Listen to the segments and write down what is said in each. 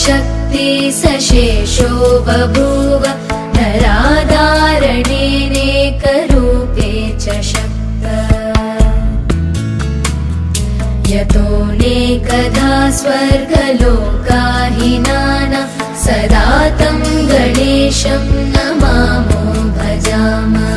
शक्ति सशेषो बभूव नराधारणेनेकरूपे च शक्त यतोऽनेकधा स्वर्गलोकाहिनाना सदा तं गणेशं नमामो भजामः।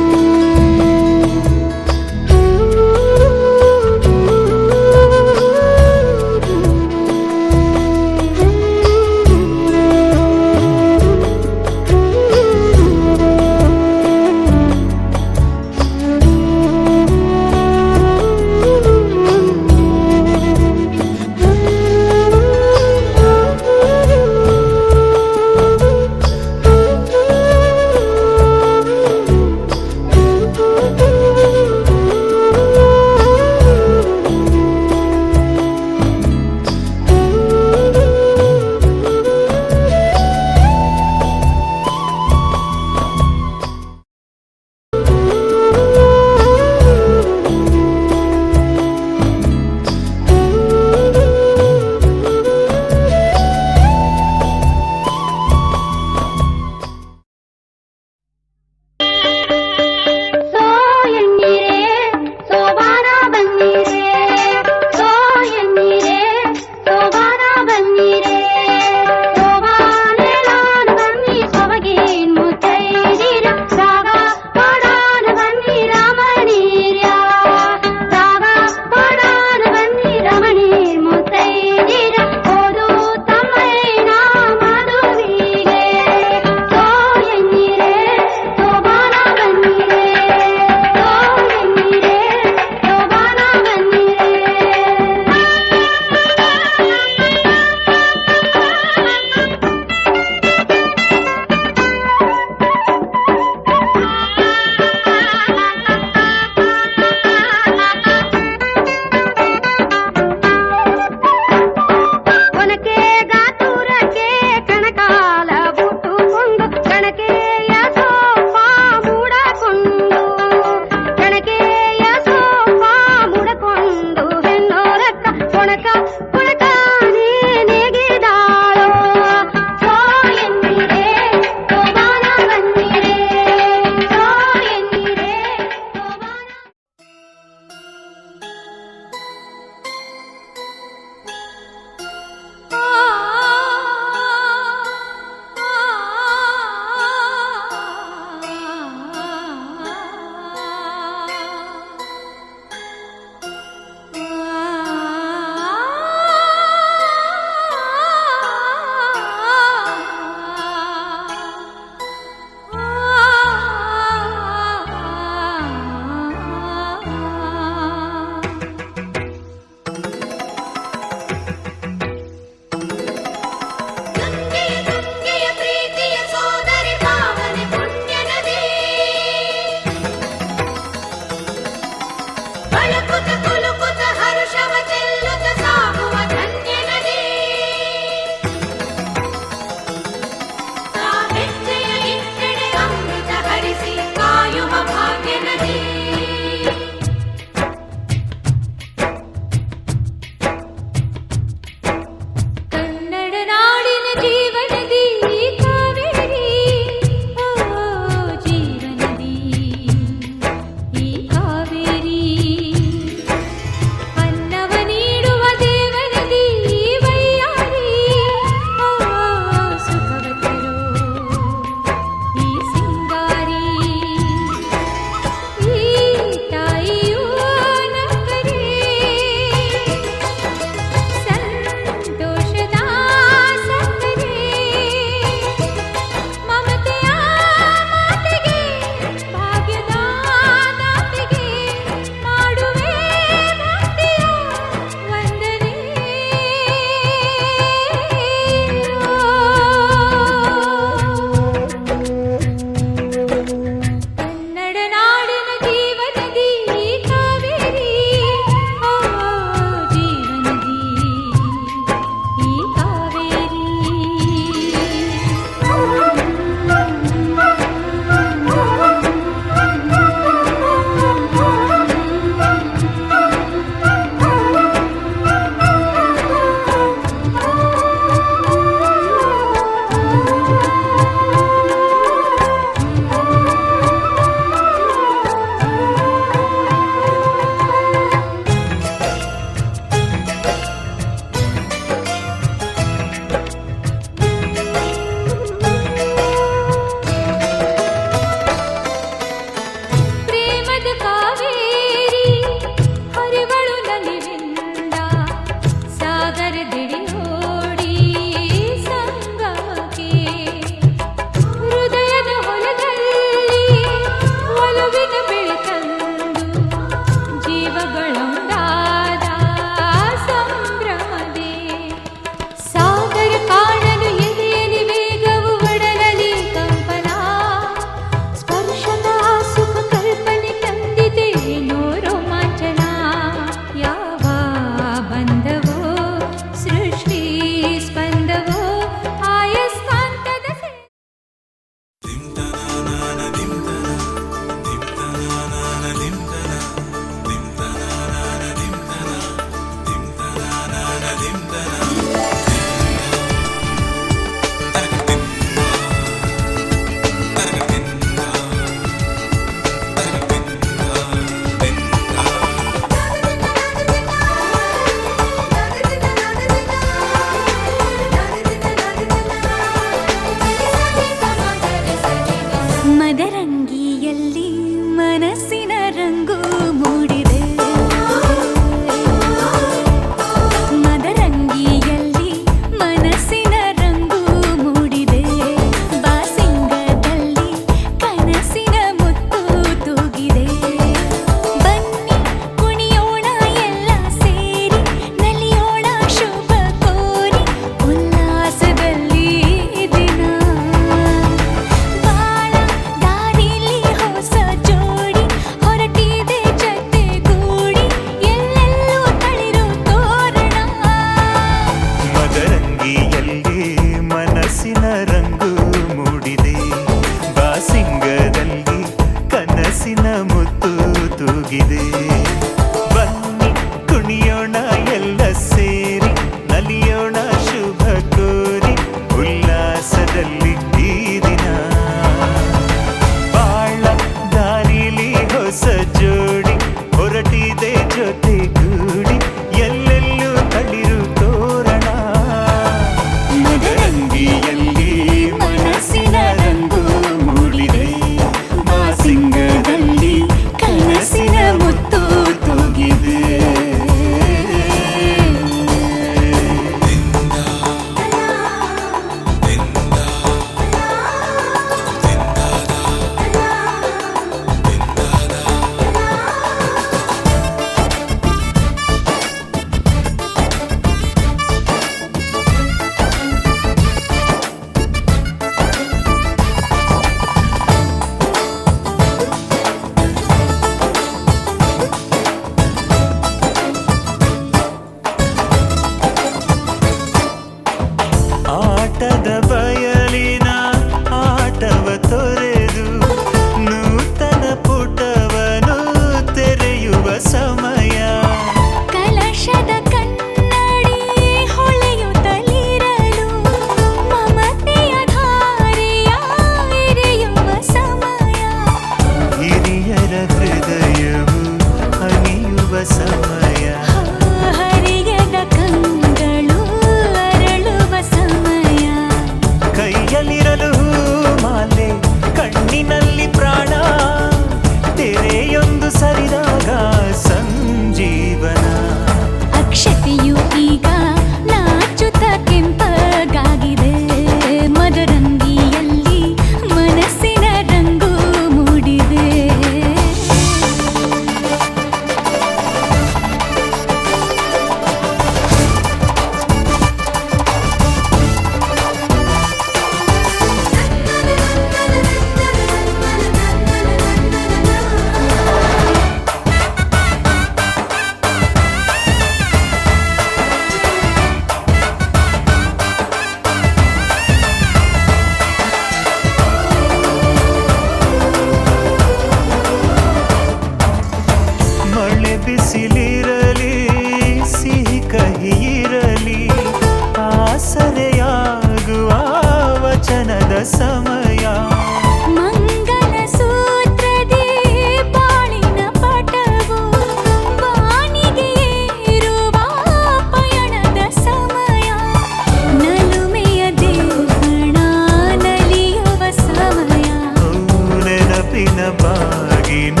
ಬಾಗಿನ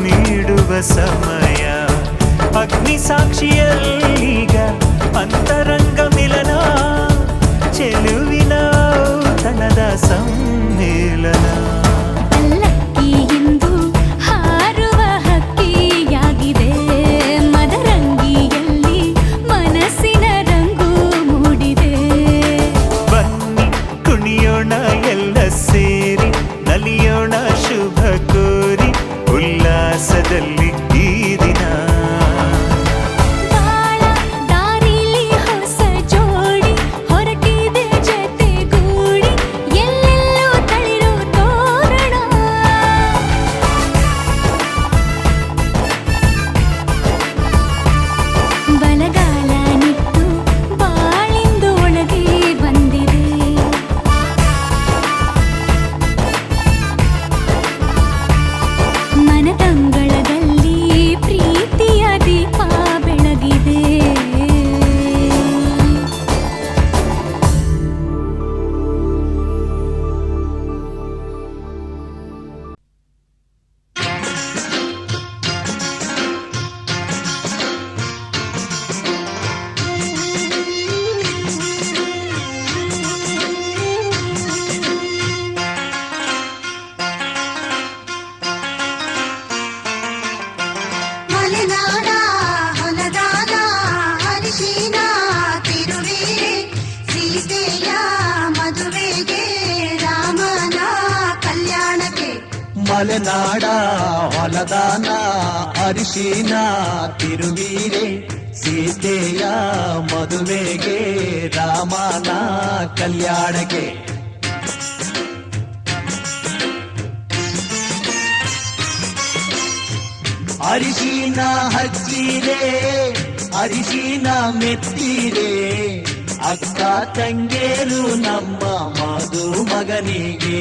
ನೀಡುವ ಸಮಯ. ಅಗ್ನಿ ಸಾಕ್ಷಿಯಲ್ಲೀಗ ಅಂತರಂಗ ಮಿಲನ, ಚೆಲುವಿನ ತನದ ಸಮ್ಮೇಳನ. ಹಿಂದು ಹಾರುವ ಹಕ್ಕಿಯಾಗಿದೆ, ಮದರಂಗಿಯಲ್ಲಿ ಮನಸ್ಸಿನ ರಂಗು ಮೂಡಿದೆ. ಬನ್ನಿ ಕುಣಿಯೋಣ ಎಲ್ಲ ಸೇರಿ, ನಲಿಯೋಣ ಶುಭ ಕೋರಿ, ಉಲ್ಲಾಸದಲ್ಲಿ ಈ ದಿನ. ಬಾಳ ದಾರಿಲಿ ಹೊಸ ಜೋಡಿ ಹೊರಟಿದೆ ಜತೆಗೂಡಿ, ಎಲ್ಲೆಲ್ಲೂ ತಳಿರು ತೋರಣ. ಬಲಗಾಲ ನಿಟ್ಟು ಬಾಳಿಂದು ಒಳಗೆ ಬಂದಿದೆ. ಮನದಂಗಳದಲ್ಲಿ ಪ್ರೀತಿಯ ದೀಪ ಬೆಳಗಿದೆ. ಮಲೆನಾಡ ಹೊಲದಾನ ಅರಿಶಿನ ತಿರುವಿರೆ, ಸೀತೆಯ ಮದುವೆಗೆ ರಾಮನ ಕಲ್ಯಾಣಕ್ಕೆ. ಮಲೆನಾಡ ಹೊಲದಾನ ಅರಿಶಿನ ತಿರುವೀರೆ, ಸೀತೆಯ ಮದುವೆಗೆ ರಾಮನ ಕಲ್ಯಾಣಕ್ಕೆ. ಅರಿಶಿನ ಹಚ್ಚಿರೆ, ಅರಿಶಿನ ಮೆತ್ತಿರೆ, ಅಕ್ಕ ತಂಗೇರು ನಮ್ಮ ಮದುಮಗನಿಗೆ.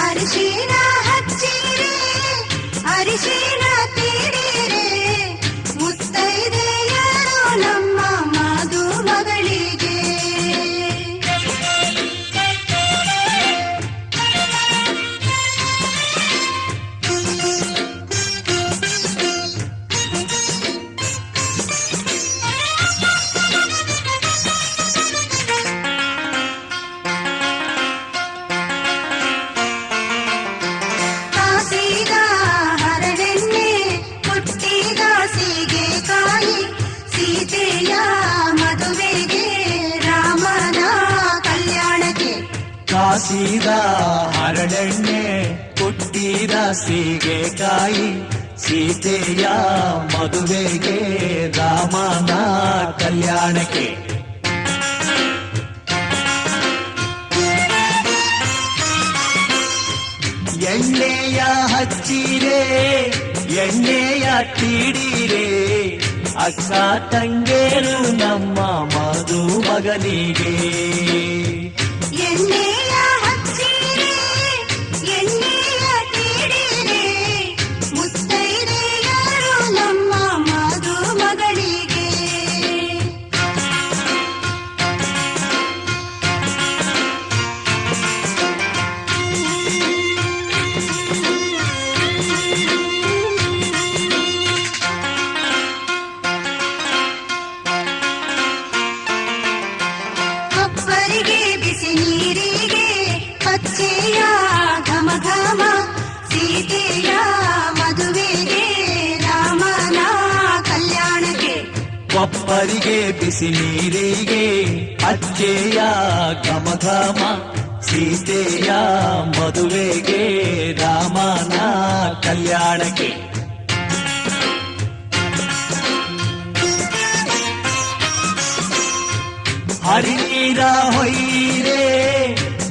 ಅರಿಶಿನ ಹಚ್ಚಿರೆ, ಅರಿಶಿನ ತೀಡಿರೆ, ಮುತ್ತೈದೆಯರು ನಮ್ಮ ಮದುಮಗಳಿಗೆ. ಕಾಸಿದ ಹರಳೆಣ್ಣೆ, ಕುಟ್ಟಿದ ಸೀಗೆಕಾಯಿ, ಸೀತೆಯ ಮದುವೆಗೆ ರಾಮನ ಕಲ್ಯಾಣಕ್ಕೆ. ಕಾಸಿದ ಹರಳೆಣ್ಣೆ, ಕುಟ್ಟಿದ ಸೀಗೆಕಾಯಿ, ಸೀತೆಯ ಮದುವೆಗೆ ರಾಮನ ಕಲ್ಯಾಣಕ್ಕೆ. ಎಣ್ಣೆಯ ಹಚ್ಚಿರೆ, ಎಣ್ಣೆಯ ತೀಡಿರೆ, ಅಕ್ಕ ತಂಗೇರು ನಮ್ಮ ಮದುಮಗನಿಗೆ. ಎಣ್ಣೆಯ ಹಚ್ಚಿರೆ, ಎಣ್ಣೆಯ ತೀಡಿರೆ, ಮುತ್ತೈದೆಯರು ನಮ್ಮ ಮದುಮಗಳಿಗೆ. ಒಬ್ಬರಿಗೆ ಬಿಸಿ ನೀರಿಗೆ ಪಚ್ಚೆಯ ಘಮ ಘಮ, ಸೀತೆಯ ಮದುವೆಗೆ ರಾಮನ ಕಲ್ಯಾಣಕ್ಕೆ. ಒಬ್ಬರಿಗೆ ಬಿಸಿ ನೀರಿಗೆ ಅಚ್ಚೆಯ ಘಮ ಘಮ, ಸೀತೆಯ ಮದುವೆಗೆ ರಾಮನ ಕಲ್ಯಾಣಕ್ಕೆ. ಹರಿನೀರ ಹೊಯ್ಯಿರೆ,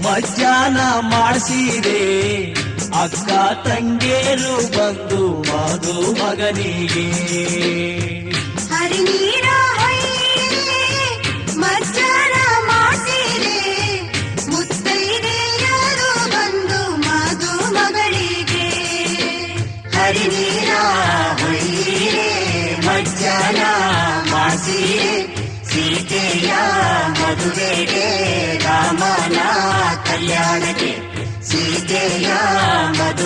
ಮಜ್ಜಾನ ಮಾಡಿಸಿದೆ, ಅಕ್ಕ ತಂಗೇರು ಬಂದು ಮದುಮಗನಿಗೆ. ಹರಿನೀರ ಹೊಯ್ಯಿರೆ, ಮಜ್ಜನ ಮಾಡಿಸಿರೆ, ಮುತ್ತೈದೆಯರು ಬಂದು ಮದುಮಗಳಿಗೆ. ಹರಿನೀರ ಹೊಯ್ಯಿರೆ, ಮಜ್ಜನ ಮಾಡಿಸಿರೆ, ಸೀತೆಯ ಮದುವೆಗೆ ರಾಮನ ಕಲ್ಯಾಣಕ್ಕೆ. ಸೀತೆಯ ಮದುವೆ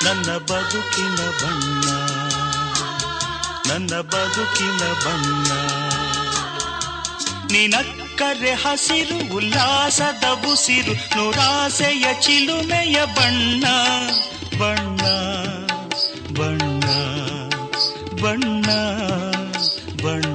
ನನ್ನ ಬದುಕಿನ ಬಣ್ಣ, ನನ್ನ ಬದುಕಿನ ಬಣ್ಣ. ನಿನಕ್ಕರೆ ಹಸಿರು ಉಲ್ಲಾಸದ ಉಸಿರು, ನೂರಾಸೆಯ ಚಿಲುಮೆಯ ಬಣ್ಣ, ಬಣ್ಣ ಬಣ್ಣ ಬಣ್ಣ ಬಣ್ಣ.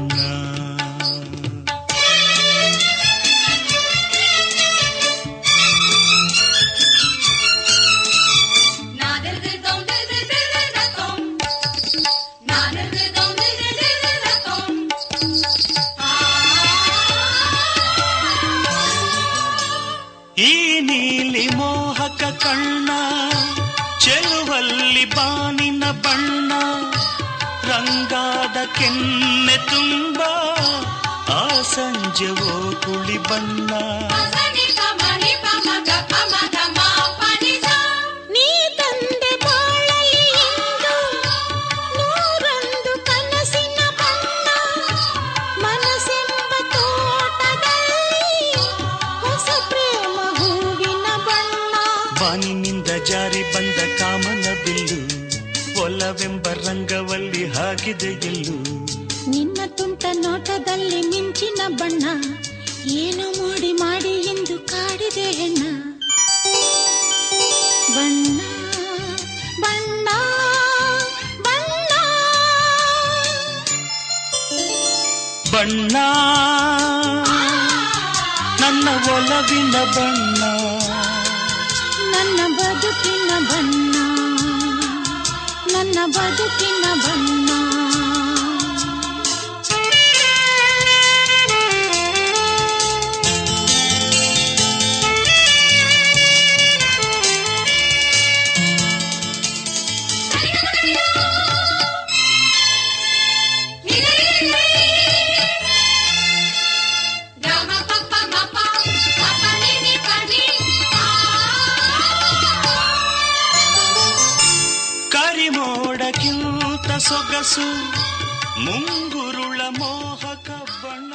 ಈ ನೀಲಿ ಮೋಹಕ ಕಣ್ಣ ಚೆಲುವಲ್ಲಿ ಬಾನಿನ ಬಣ್ಣ, ರಂಗಾದ ಕೆನ್ನೆ ತುಂಬ ಆ ಸಂಜೆವೋ ಕುಳಿ ಬಣ್ಣ. ನೀ ತಂದೆ ಬಾಳಲಿ ಇಂದು ನೂರೊಂದು ಕನಸಿನ ಬಣ್ಣ, ಮನಸ್ಸೆಂಬ ತೋಟದಲ್ಲಿ ಹೊಸ ಪ್ರೇಮ ಹೂವಿನ ಬಣ್ಣ. ಬಾನಿನಿಂದ ಜಾರಿ ಬಂದ ಕಾಮನ ಬಿಲ್ಲು, ಒಲವೆಂಬ ರಂಗವಲ್ಲಿ ಹಾಕಿದೆ ಗೆಲ್ಲು. ನಿನ್ನ ತುಂಟ ನೋಟದಲ್ಲಿ ಮಿಂಚಿನ ಬಣ್ಣ, ಏನು ಮೋಡಿ ಮಾಡಿ ಎಂದು ಕಾಡಿದೆ ಹೆಣ್ಣ. ಬಣ್ಣ ಬಣ್ಣ ಬಣ್ಣ ಬಣ್ಣ ನನ್ನ ಒಲವಿನ ಬಣ್ಣ, ನನ್ನ ಬದುಕಿನ ಬಣ್ಣ, ನನ್ನ ಬದುಕಿನ ಬಣ್ಣ. ಕರಿಮೋಡಕ್ಕಿಂತ ಸೊಗಸು ಮುಂಗುರುಳ ಮೋಹಕ ಬಣ್ಣ.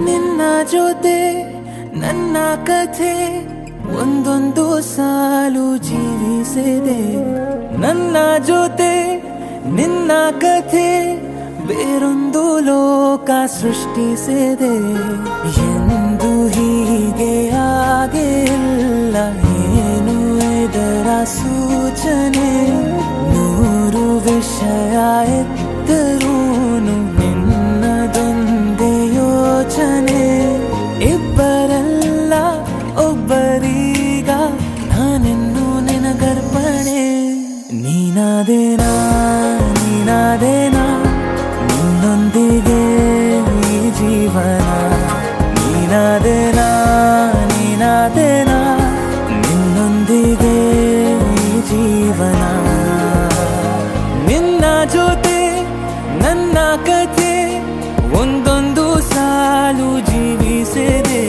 ನಿನ್ನ ಜೊತೆ ನನ್ನ ಕಥೆ ಒಂದೊಂದು ಸಾಲು ಜೀವಿಸಿದೆ. ನನ್ನ ಜೊತೆ ನಿನ್ನ ಕಥೆ ಬೇರೊಂದು ಲೋಕ ಸೃಷ್ಟಿಸಿದೆ. ಎಂದು ಹೀಗೆ ಆಗಿಲ್ಲ, ಏನು ಇದರ ಸೂಚನೆ? ನೂರು ವಿಷಯ ಎತ್ತರೂನು ನಿನ್ನದೊಂದೇ ಯೋಚನೆ. ಇಬ್ಬರಲ್ಲ ಒಬ್ಬರೀಗ ನಾನೆನ್ನು ನಿನಗರ್ಪಣೆ. ನೀನಾದೇನಾ ನೀನಾದೇನಾ ನಿನ್ನೊಂದಿಗೆ ಈ ಜೀವನ. ನೀನಾದೇನಾ ನೀನಾದೇನಾ ನಿನ್ನೊಂದಿಗೆ ಈ ಜೀವನ. ನಿನ್ನ ಜೊತೆ ನನ್ನ ಕಥೆ ಒಂದೊಂದು ಸಾಲು ಜೀವಿಸಿದೆ.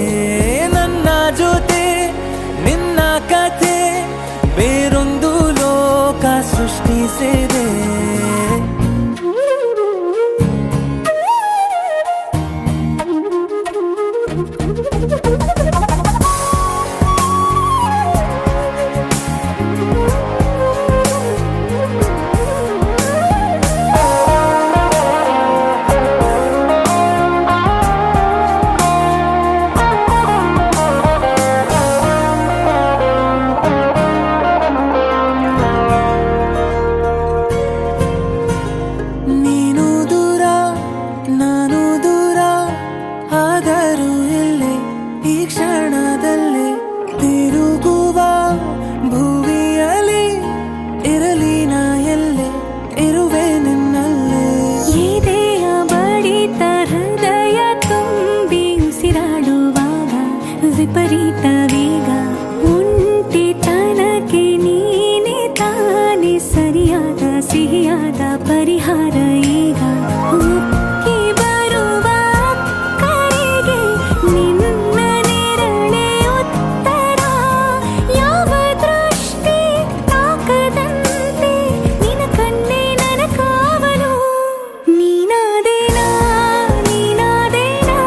ನನ್ನ ಜೊತೆ ನಿನ್ನ ಕಥೆ ಬೇರೊಂದು ಲೋಕ ಸೃಷ್ಟಿಸಿದೆ. ನೀನು ದೂರ ನಾನು ದೂರ ಆದರೂ ಇಲ್ಲೇ ಈ ಕ್ಷಣದಲ್ಲಿ ತಿರುಗುವ ಭುವಿಯಲ್ಲಿ ಇರಲಿ ನಾ ಎಲ್ಲೆ ಇರುವೆ ನಿನ್ನಲ್ಲೇ. ಎದೆಯ ಬಡಿತ ಹೃದಯ ತುಂಬಿ ಉಸಿರಾಡುವಾಗ ವಿಪರೀತ ವೇಗ. ಒಂಟಿತನಕ್ಕೆ ನೀನೆ ತಾನೆ ಸರಿಯಾದ ಸಿಹಿಯಾದ ಪರಿಹಾರ ಈಗ. ಉಕ್ಕಿ ಬರುವ ಕರೆಗೆ ನಿನ್ನ ನೆರಳೆ ಉತ್ತರ. ಯಾವ ದೃಷ್ಟಿ ತಾಕದಂತೆ ನಿನ ಕಣ್ಣೆ ನನ್ನ ಕಾವಲು. ನೀನಾದೇನಾ ನೀನಾದೇನಾ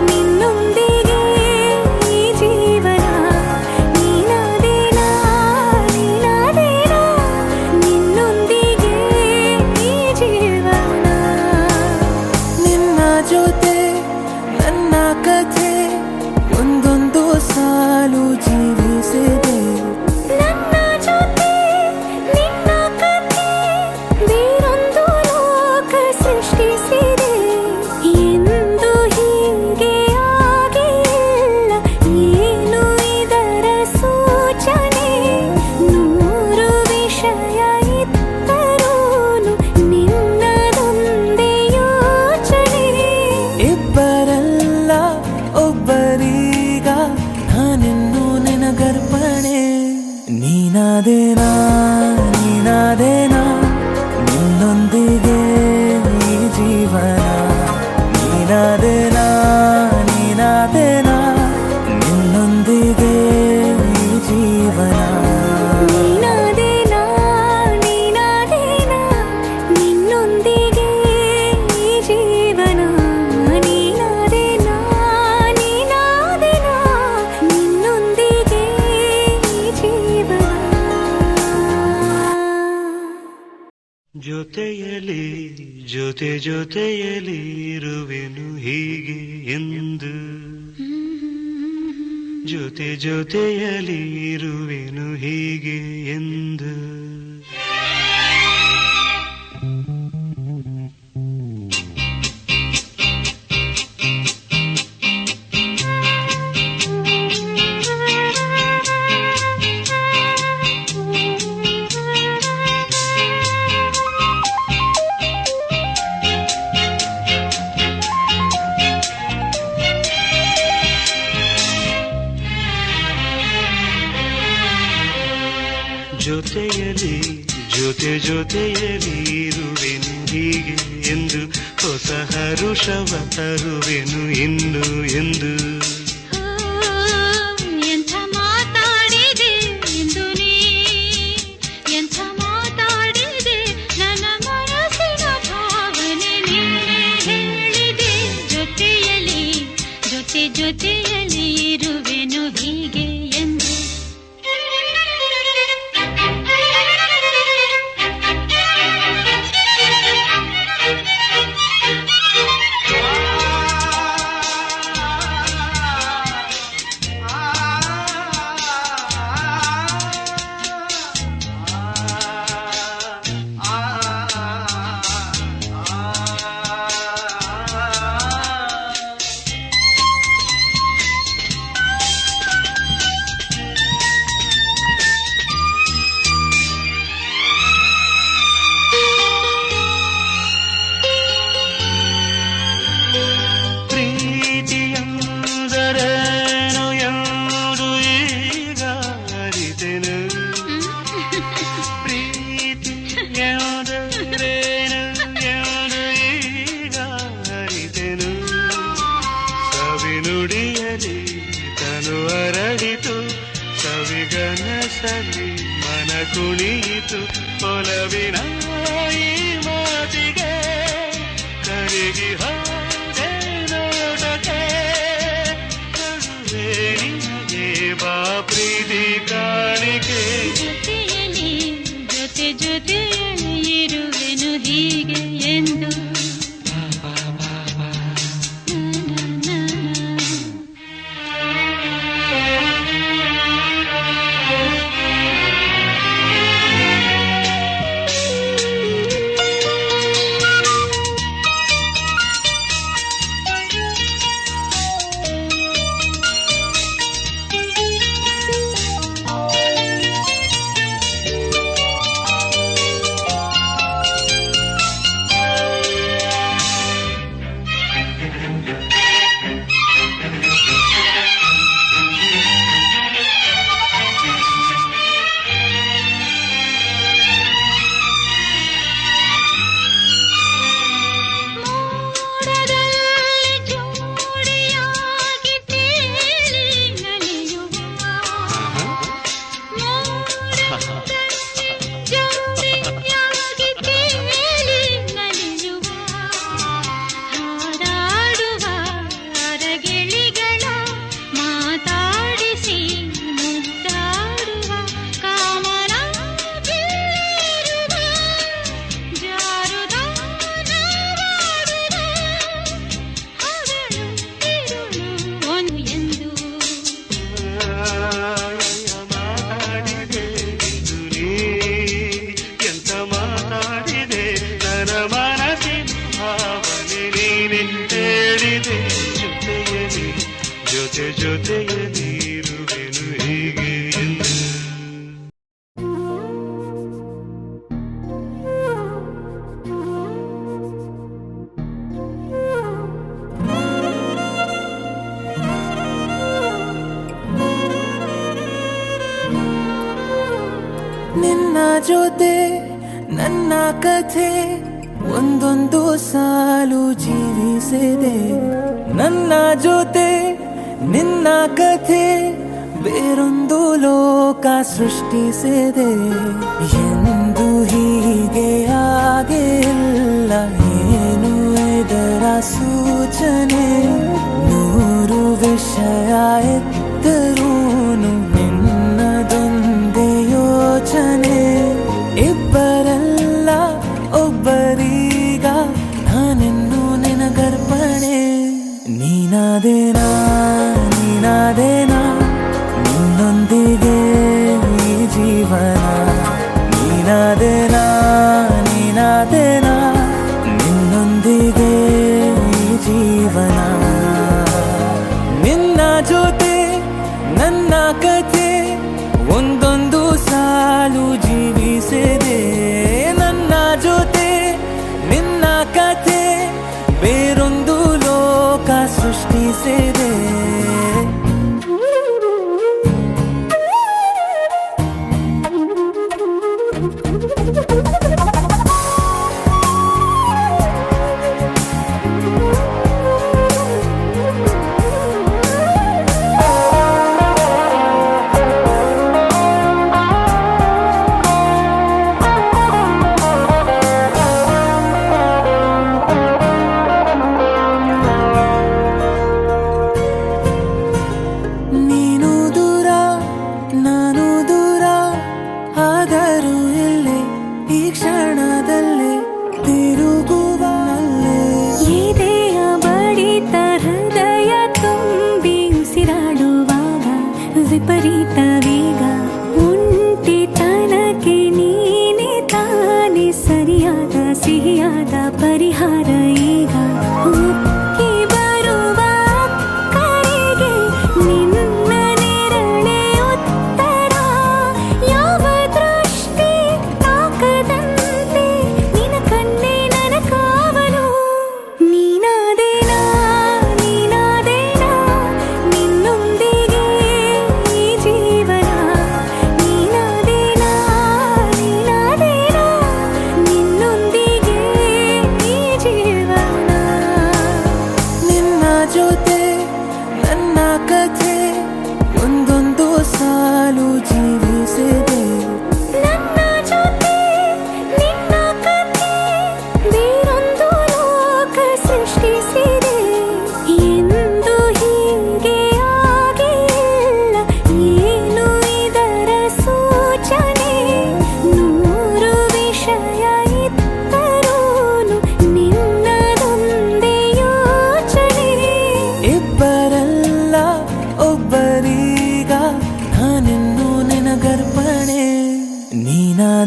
ನಿನ್ನೊಂದಿಗೆ ಈ ಜೀವನ. ನೀನಾದೇನಾ ನೀನಾದೇನಾ ನಿನ್ನೊಂದಿಗೆ ಈ ಜೀವನ. ನಿನ್ನ ಜೊತೆ ನನ್ನ ಕಥೆ ಒಂದೊಂದು ಸಾಲು ಜೀವಿಸಿದೆ. ನನ್ನ ಜೊತೆ ನಿನ್ನ ಕಥೆ ಬೇರೊಂದು ಲೋಕ ಸೃಷ್ಟಿಸಿದೆ. ಎಂದು ಹೀಗೆ ಆಗಿಲ್ಲ, ಏನು ಇದರ ಸೂಚನೆ? ನೂರು ವಿಷಯ ಇತ್ತರೂನು ನಿನ್ನದೊಂದೇ ಯೋಚನೆ. ಇಬ್ಬರಲ್ಲ ಒಬ್ಬರೀಗ ನಾನೆನ್ನು ನಿನಗರ್ಪಣೆ. ನೀನಾದೇನಾ ನೀನಾದೇನಾ ನಿನ್ನೊಂದಿಗೆ ಈ ಜೀವನ. ನೀನಾದೇನಾ ನೀನಾದೇನಾ ನಿನ್ನೊಂದಿಗೆ ಈ ಜೀವನ. ನೀನಾದೇನಾ ನೀನಾದೇನಾ ನಿನ್ನೊಂದಿಗೆ ಈ ಜೀವನ. ನೀನಾದೇನಾ ನೀನಾದೇನಾ ನಿನ್ನೊಂದಿಗೆ ಈ ಜೀವನ. ಜೊತೆಯಲಿ ಜೊತೆಯಲಿ ಇರುವೆನು ಹೀಗೆ ಎಂದು. ಜೊತೆಯಲಿ ಇರುವೆನು ಹೀಗೆ ಎಂದು. ಜೊತೆಯಲಿ ಜೊತೆಯಲಿ ಇರುವೆನು ಹೀಗೆ ಎಂದು. ಹೊಸ ಹರುಷವ ತರುವೆನು ಇನ್ನು ಎಂದು. ಎಂಥ ಮಾತಾಡಿದೆ ಎಂದು ನೀ, ಎಂಥ ಮಾತಾಡಿದೆ ನನ್ನ ಮನಸ್ಸಿನ ಭಾವನೆ ನೀನೇ ಹೇಳಿದೆ. ಜೊತೆಯಲಿ ಜೊತೆಯಲ್ಲಿ ಇರುವೆನು ಹೀಗೆ ಎಂದು. ಪ್ರೀತಿಯಂದರೇನು ಎಂದು ಈಗ ಅರಿತೆನು. ಪ್ರೀತಿಯಂದರೇನು ಎಂದು ಈಗ ಅರಿತೆನು. ಸವಿನುಡಿಯಲಿ ತನು ಅರಳಿತು, ಸವಿಗನಸಲಿ ಮನ ಕುಣಿಯಿತು. ಒಲವಿನ ಈ ಮಾತಿಗೆ ಕರಗಿ ಹೋದೆ ನೋಡದೆ. ಕರುವೆ ನಿನಗೆ ಬಾ ಪ್ರೀತಿ ಕಾಣಿಕೆ. ಜೊತೆಯಲ್ಲಿ ಜೊತೆಯಲ್ಲಿ ಇರುವೆನು ಹೀಗೆ ಎಂದು. ಜೊತೆಯಲ್ಲಿ ಇರುವೆನು ಹೀಗೆ ಎಂದು. ನಿನ್ನ ಜೊತೆ ನನ್ನ ಕಥೆ ಒಂದೊಂದು ಸಾಲು ಜೀವಿಸಿದೆ. ನನ್ನ ಜೊತೆ ನಿನ್ನ ಕಥೆ ಬೇರೊಂದು ಲೋಕ ಸೃಷ್ಟಿಸಿದೆ. ಎಂದು ಹೀಗೆ ಆಗಿಲ್ಲ, ಏನು ಇದರ ಸೂಚನೆ? ನೂರು ವಿಷಯ ಎತ್ತರೂನು ನಿನ್ನದೊಂದೇ ಯೋಚನೆ. ಇಬ್ಬರಲ್ಲ ಒಬ್ಬರೀಗ ನಾನೆನ್ನು ನಿನಗರ್ಪಣೆ. ನೀನಾದೇನಾ ನೀನಾದೇನಾ ನಿನ್ನೊಂದಿಗೆ ಈ ಜೀವನ. ನೀನಾದೇನಾ ನೀನಾದೇನಾ ನಿನ್ನೊಂದಿಗೆ ಈ ಜೀವನ. ನಿನ್ನ ಜೊತೆ ನನ್ನ ಕಥೆ ಒಂದೊಂದು ಸಾಲು ಜೀವಿಸಿದೆ. ನನ್ನ ಜೊತೆ ನಿನ್ನ ಕಥೆ ಬೇರೊಂದು ಲೋಕ ಸೃಷ್ಟಿಸಿದೆ.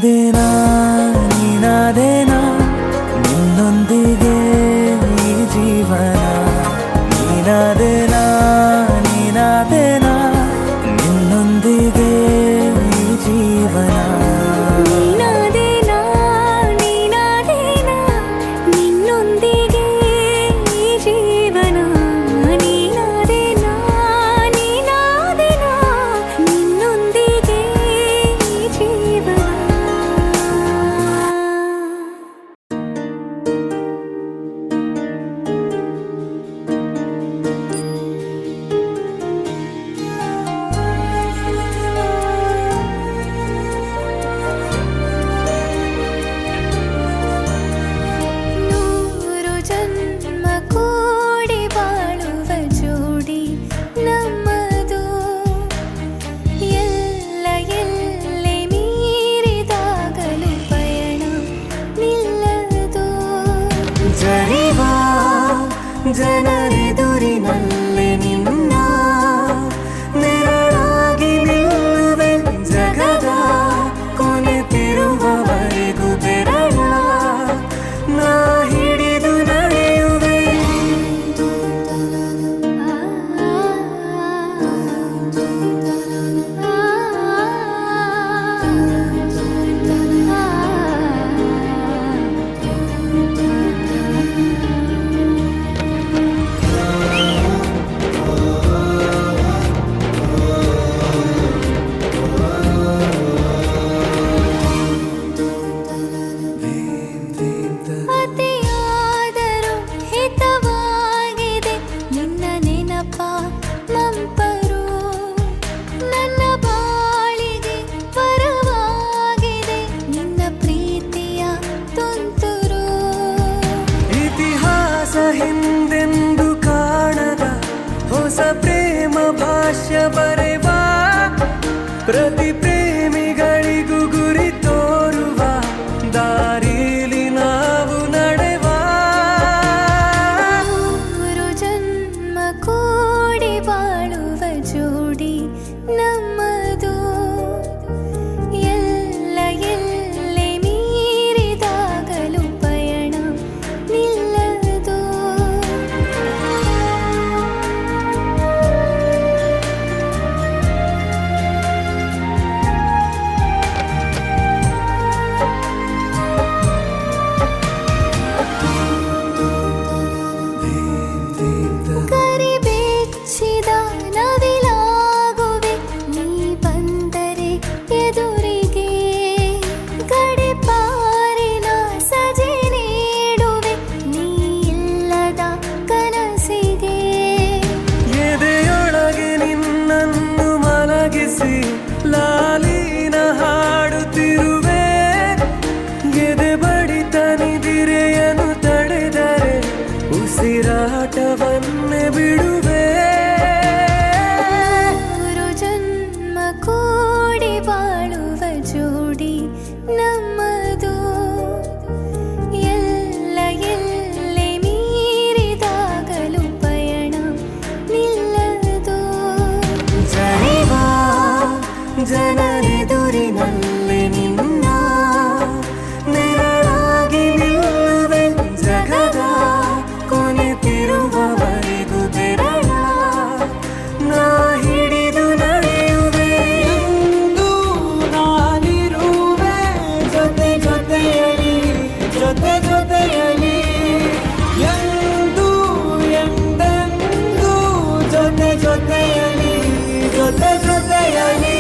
ನೀನಾದೇನಾ ನೀನಾದೇನಾ ನಿನ್ನೊಂದಿಗೆ ಈ ಜೀವನ ನೀನಾದೇನಾ ನೀನಾದೇನಾ ನಿನ್ನೊಂದಿಗೆ ಈ ಜೀವನ ನೀನಾದೇನಾ ನೀನಾದೇನಾ ನಿನ್ನೊಂದಿಗೆ ಈ ಜೀವನ ನೀನಾದೇನಾ ನೀನಾದೇನಾ ನಿನ್ನೊಂದಿಗೆ ಈ ಜೀವನ ನೂರು ಜನ್ಮ ಕೂಡಿ ಬಾಳುವ ಜೋಡಿ ನಮ್ಮದು ಎಲ್ಲ ಎಲ್ಲೆ ಮೀರಿದಾಗಲೂ ಪಯಣ ನಿಲ್ಲದು ಜರಿವಾ ಜನರೆದುರಿನಲ್ಲಿ ನಿನ್ನ ನೆರಳಾಗಿ ನಿಲ್ಲುವೆ ಜಗದ ಕೊನೆತಿರುವವರೆಗೂ ಬೆರಳ ನಾ ಹಿಡಿದು ನಡೆಯುವೆ ಅತಿಯಾದರೂ ಹಿತವಾಗಿದೆ ನಿನ್ನ ನೆನಪ ಮಂಪರು ನನ್ನ ಬಾಳಿಗೆ ಪರವಾಗಿದೆ ನಿನ್ನ ಪ್ರೀತಿಯ ತುಂತುರು ಇತಿಹಾಸ ಹಿಂದೆಂದು ಕಾಣದ ಹೊಸ ಪ್ರೇಮ ಭಾಷ್ಯ ಬರೆವಾ ಪ್ರತಿ ಪ್ರೇಮಿಗಳಿಗೂ ಗುರಿ ತೋರುವ ದಾರಿಲಿ ನಾವು ನಡೆವಾ ನೂರು ಜನ್ಮ ಕೂಡಿ ಬಾಳುವ ಜೋಡಿ ನಮ್ಮದು ಎಲ್ಲ ಎಲ್ಲೆ ಮೀರಿದಾಗಲೂ ಪಯಣ ನಿಲ್ಲದು ಕರಿಬೆಚ್ಚಿದ ನವಿಲಾಗುವೆ ನೀ ಬಂದರೆ ಎದುರಿಗೆ ಗಡಿಪಾರಿನ ಸಜೆ ನೀಡುವೆ ನೀ ಇಲ್ಲದ ಕನಸಿಗೆ ಎದೆಯೊಳಗೆ ನಿನ್ನನ್ನು ಮಲಗಿಸಿ ಲಾಲಿನ ಹಾಡುತ್ತಿರುವೆ ಎದೆ ಬಡಿತ ನಿದಿರೆಯನ್ನು ತಡೆದರೆ ಉಸಿರಾಟವನ್ನೇ ಬಿಡುವೆ ನೂರು ಜನ್ಮ ಕೂಡಿ ಬಾಳುವ ಜೋಡಿ ನಮ್ಮದು ಎಲ್ಲ ಎಲ್ಲೆ ಮೀರಿದಾಗಲೂ ಪಯಣ ನಿಲ್ಲದು ಜರಿವಾ ಜನರೆದುರಿನಲ್ಲಿ ನಿನ್ನ ನೆರಳಾಗಿ ನಿಲ್ಲುವೆ ಜಗದ ಕೊನೆತಿರುವವರೆಗೂ ಬೆರಳ ನಾ ಹಿಡಿದು ನಡೆಯುವೆ ಎಂದು ನಾನಿರುವೆ ಜೊತೆ ಜೊತೆಯಲಿ ಜೊತೆ ಜೊತೆಯಲಿ ಎಂದು ಎಂದೆಂದು ಜೊತೆ ಜೊತೆಯಲಿ ಜೊತೆ ಜೊತೆಯಲಿ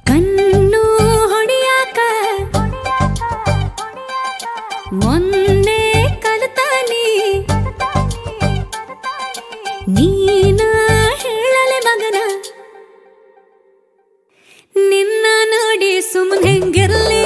ಕಣ್ಣು ಹೊಡಿಯಾಕ ಮೊನ್ನೆ ಕಲಿತಾನಿ ನೀನ ಹೇಳಲೆ ಮಗನ ನಿನ್ನ ನೋಡಿ ಸುಮ್ಮನೆ ಹೆಂಗಿರ್ಲಿ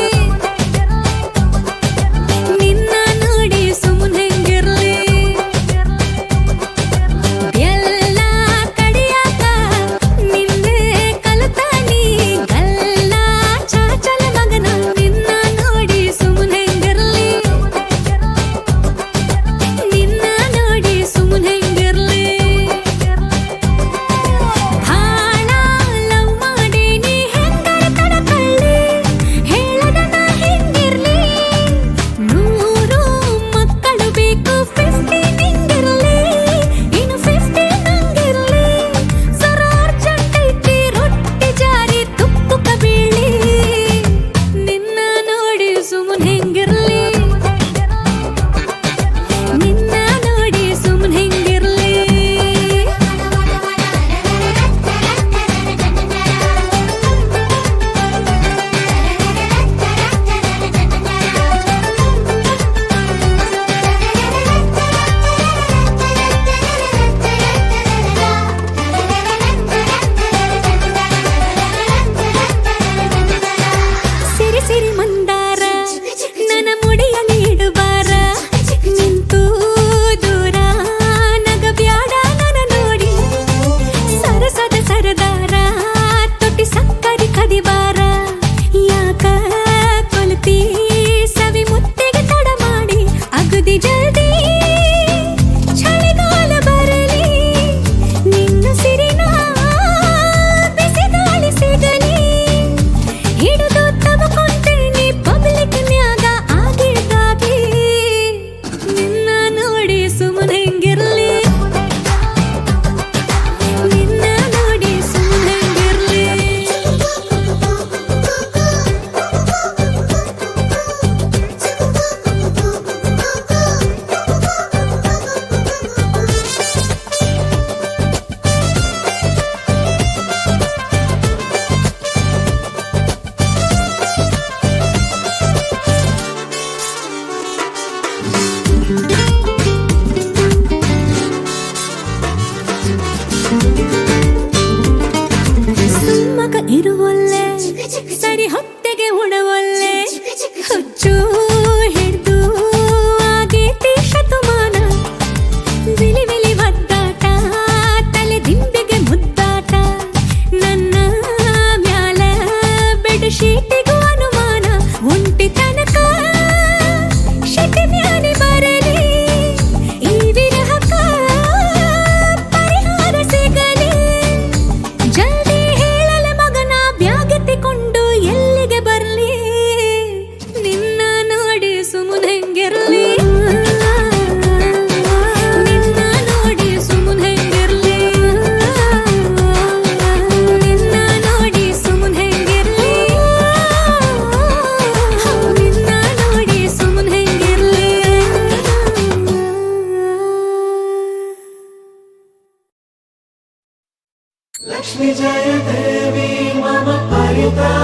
लक्ष्मी जय देवी मम परितापमधुनीति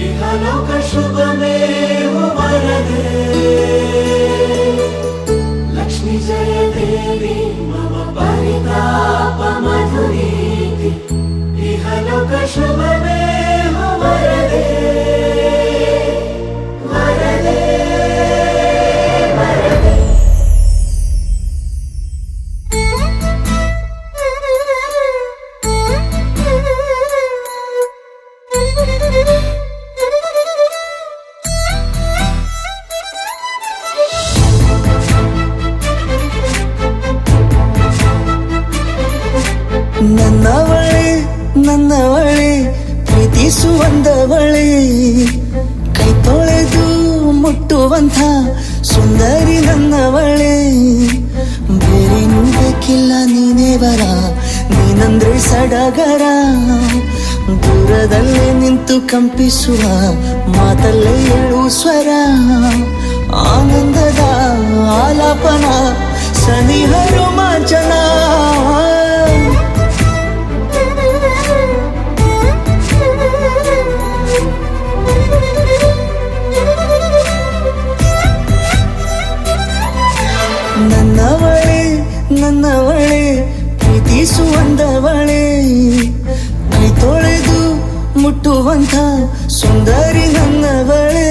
इहलोक शुभमेव वरदे लक्ष्मी जय देवी मम परितापमधुनीति इहलोक शुभमेव वरदे वरदे वरदे ನನ್ನವಳೆ ಪ್ರೀತಿಸುವಂದವಳೆ ಕೈ ತೊಳೆದು ಮುಟ್ಟುವಂಥ ಸುಂದರಿ ನನ್ನವಳೆ ಬೇರೇನೂ ಬೇಕಿಲ್ಲ ನೀನೇ ಬರ ನೀನಂದ್ರೆ ಸಡಗರ ದೂರದಲ್ಲೇ ನಿಂತು ಕಂಪಿಸುವ ಮಾತಲ್ಲೇ ಏಳು ಸ್ವರ ಆನಂದದ ಆಲಾಪನ ಸನಿಹ ರೋಮಾಂಚನ ನನ್ನವಳೆ ಪ್ರೀತಿಸುವಂದವಳೆ ಕೈ ತೊಳೆದು ಮುಟ್ಟುವಂಥ ಸುಂದರಿ ನನ್ನವಳೆ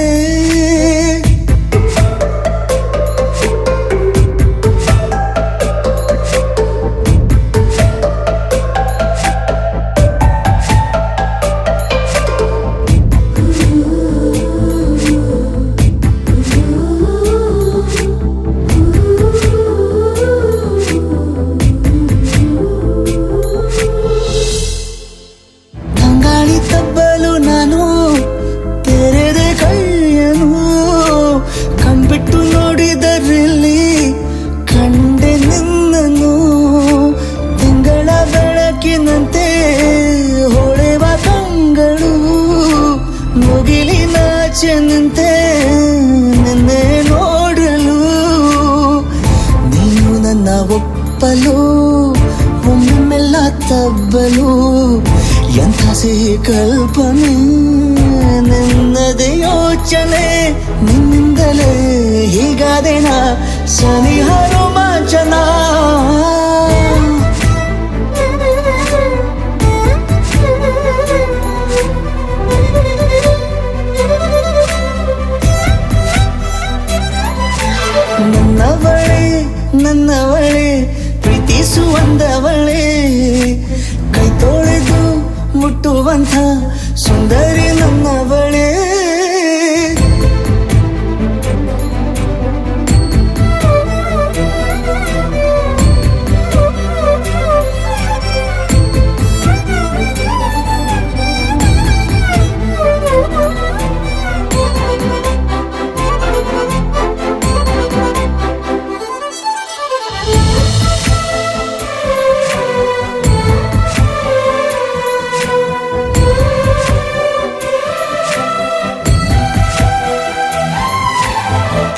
ನಿಂತೆ ನಿನ್ನೆ ನೋಡಲು ನೀನು ನನ್ನ ಒಪ್ಪಲು ಒಮ್ಮೆಲ್ಲ ತಬ್ಬಲು ಎಂಥ ಸಿಹಿ ಕಲ್ಪನೆ ನಿನ್ನದೇ ಯೋಚನೆ ನಿನ್ನಿಂದಲೇ ಹೀಗಾದೆನ ಸನಿಹ ರೋಮಾಂಚನ ನನ್ನವಳೆ ಪ್ರೀತಿಸುವಂದವಳೆ ಕೈ ತೊಳೆದು ಮುಟ್ಟುವಂಥ ಸುಂದರಿ ನನ್ನವಳೆ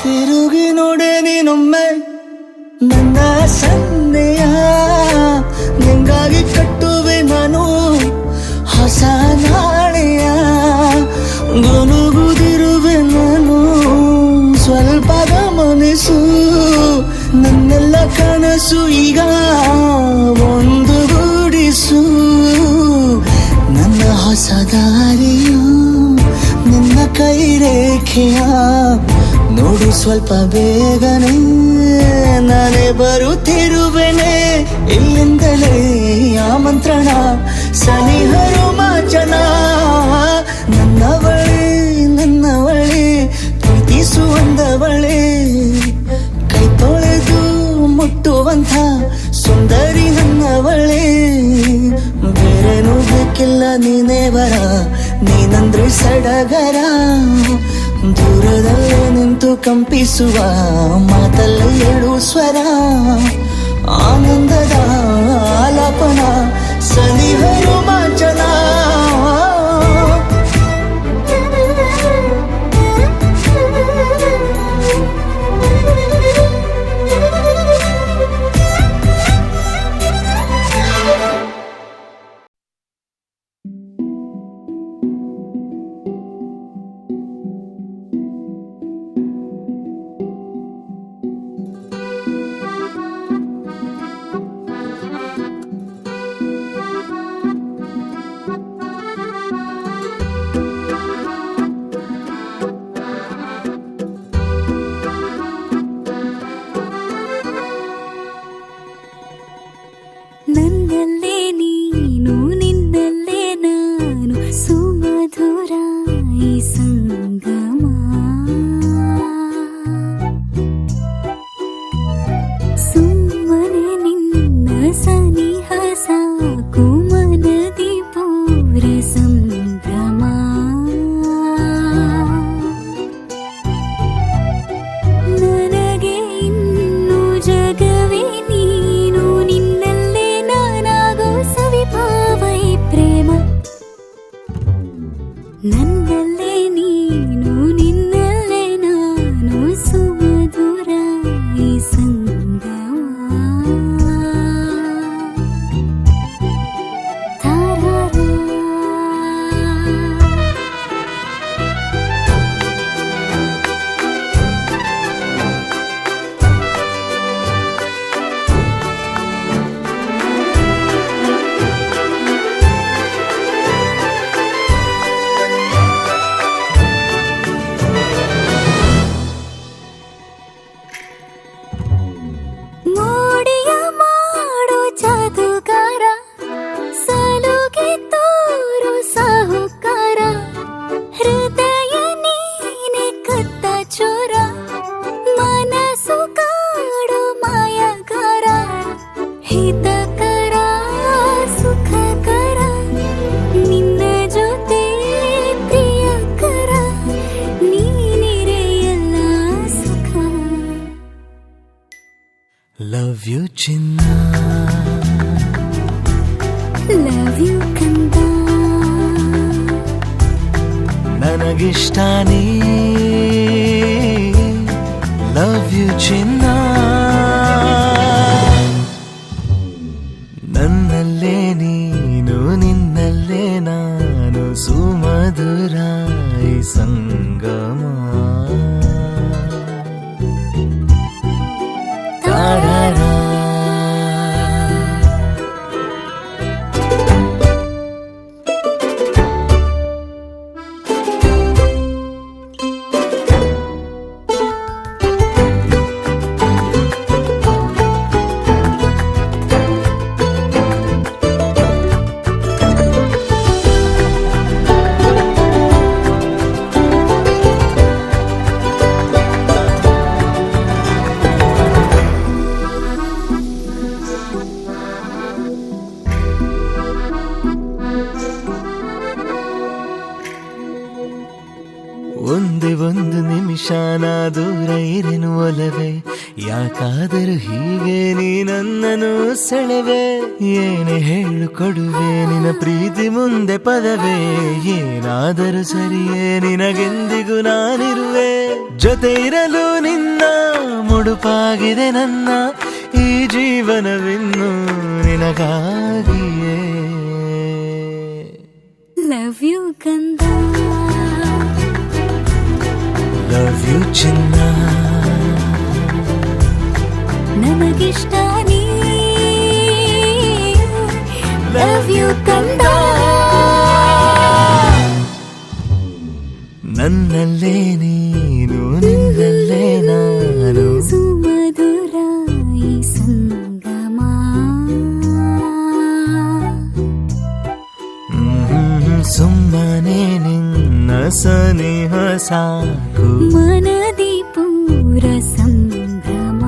ತಿರುಗಿ ನೋಡೆ ನೀನೊಮ್ಮೆ ನನ್ನ ಸಂದೇಹ ನಿಂಗಾಗಿ ಕಟ್ಟುವೆ ನಾನು ಹೊಸ ನಾಳೆಯ ಗುನುಗುದಿರುವೆ ನಾನು ಸ್ವಲ್ಪ ಗಮನಿಸು ನನ್ನೆಲ್ಲ ಕನಸು ಈಗ ಒಂದು ಗೂಡಿಸು ನನ್ನ ಹೊಸ ದಾರಿಯು ನಿನ್ನ ಕೈ ರೇಖೆಯ ನೋಡು ಸ್ವಲ್ಪ ಬೇಗನೆ ನಾನೇ ಬರುತ್ತಿರುವೆನೆ ಇಲ್ಲಿಂದಲೇ ಆಮಂತ್ರಣ ಸನಿಹ ರೋಮಾಂಚನ ನನ್ನವಳೆ ಪ್ರೀತಿಸುವಂದವಳೆ ಕೈ ತೊಳೆದು ಮುಟ್ಟುವಂಥ ಸುಂದರಿ ನನ್ನವಳೆ ಬೇರೇನೂ ಬೇಕಿಲ್ಲ ನೀನೇ ಬರ ನೀನಂದ್ರೆ ಸಡಗರ ದೂರದಲ್ಲೇ ನಿಂತು ಕಂಪಿಸುವ ಮಾತಲ್ಲೇ ಏಳು ಸ್ವರ ಆನಂದದ ಆಲಾಪನ ಸನಿಹ ರೋಮಾಂಚನ ಈ ಸಂಗಮ ಸುಮ್ಮನೆ ನಿನ್ನ ಸನಿಹ ಸಾಕು ಮನದಿ ಪೂರ ಸಂಭ್ರಮ ನನಗೆ ಇನ್ನು ಜಗವೇ ನೀನು ನಿನ್ನಲ್ಲೇ ನಾನಾಗೋ ಸವಿಭಾವೈ ಪ್ರೇಮ ನನ್ನಲ್ಲೇ ನೀನು ನಿನ್ನಲ್ಲೇ ನಾನು ಸುಮಧುರ ಈ ಸಂಗಮ ತಾರಾರಾ ಮೋಡಿಯ ಮಾಡೋ ಜಾದುಗಾರ ಸಲುಗೆ ತೋರು ಸಾಹುಕಾರ ಹೃದಯ ನೀನೆ ಕತ್ತ ಚೋರ ಮನಸ್ಸು ಕಾಡು ಮಾಯಗಾರ ಹಿತಕರ ಸುಖಕರ ನಿನ್ನ ಜೊತೆ ಪ್ರಿಯಕರ ನೀನಿರೆ ಎಲ್ಲ ಸುಖ ಲವ್ ಯು ಚಿನ್ನ ಲವ್ ಯು ಕಂದ ನನಗಿಷ್ಟ ನೀ ಲವ್ ಯು ಚಿನ್ನ ನನ್ನಲ್ಲೇ ನೀನು ನಿನ್ನಲ್ಲೇ ನಾನು ಸುಮಧುರ ಈ ಸಂಗಮ ತಾರಾರಾ ಒಂದೇ ಒಂದು ನಿಮಿಷ ನಾ ದೂರ ಇರೆನು ಒಲವೇ ಯಾಕಾದರೂ ಹೀಗೆ ನೀ ನನ್ನನ್ನು ಸೆಳೆವೆ ಏನೇ ಹೇಳು ಕೊಡುವೆ ನಿನ್ನ ಪ್ರೀತಿ ಮುಂದೆ ಪದವೇ ಏನಾದರೂ ಸರಿಯೇ ನಿನಗೆಂದಿಗೂ ನಾನಿರುವೆ ಜೊತೆ ಇರಲು ನಿನ್ನ ಮುಡುಪಾಗಿದೆ ನನ್ನ ಈ ಜೀವನವಿನ್ನು ನಿನಗಾಗಿಯೇ ಲವ್ ಯು ಕಂದ ಲವ್ ಯು ಚಿನ್ನ ನಮಗಿಷ್ಟ ನೀ ಲವ್ ಯು ಕಂದ ನನ್ನಲ್ಲೇ ನೀನು ನಿನ್ನಲ್ಲೇ ನಾನು ಸುಮಧುರ ಈ ಸಂಗಮ ಸುಮ್ಮನೆ ನಿನ್ನ ಸನಿಹ ಸಾಕು ಮನದಿ ಪೂರ ಸಂಭ್ರಮ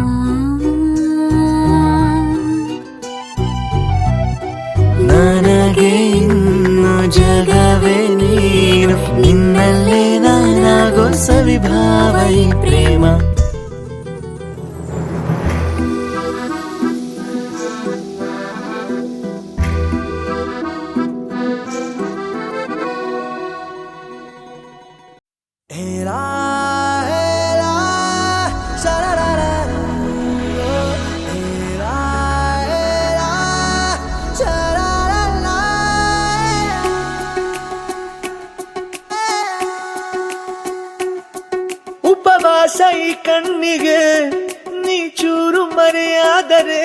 ನನಗೆ ಇನ್ನು ಜಗವೇ ನೀನು ನಿನ್ನಲ್ಲೇ ನಾನಾಗೋ ಸವಿಭಾವೈ ಪ್ರೇಮ ಉಪವಾಸ ಈ ಕಣ್ಣಿಗೆ ನೀ ಚೂರು ಮರೆಯಾದರೆ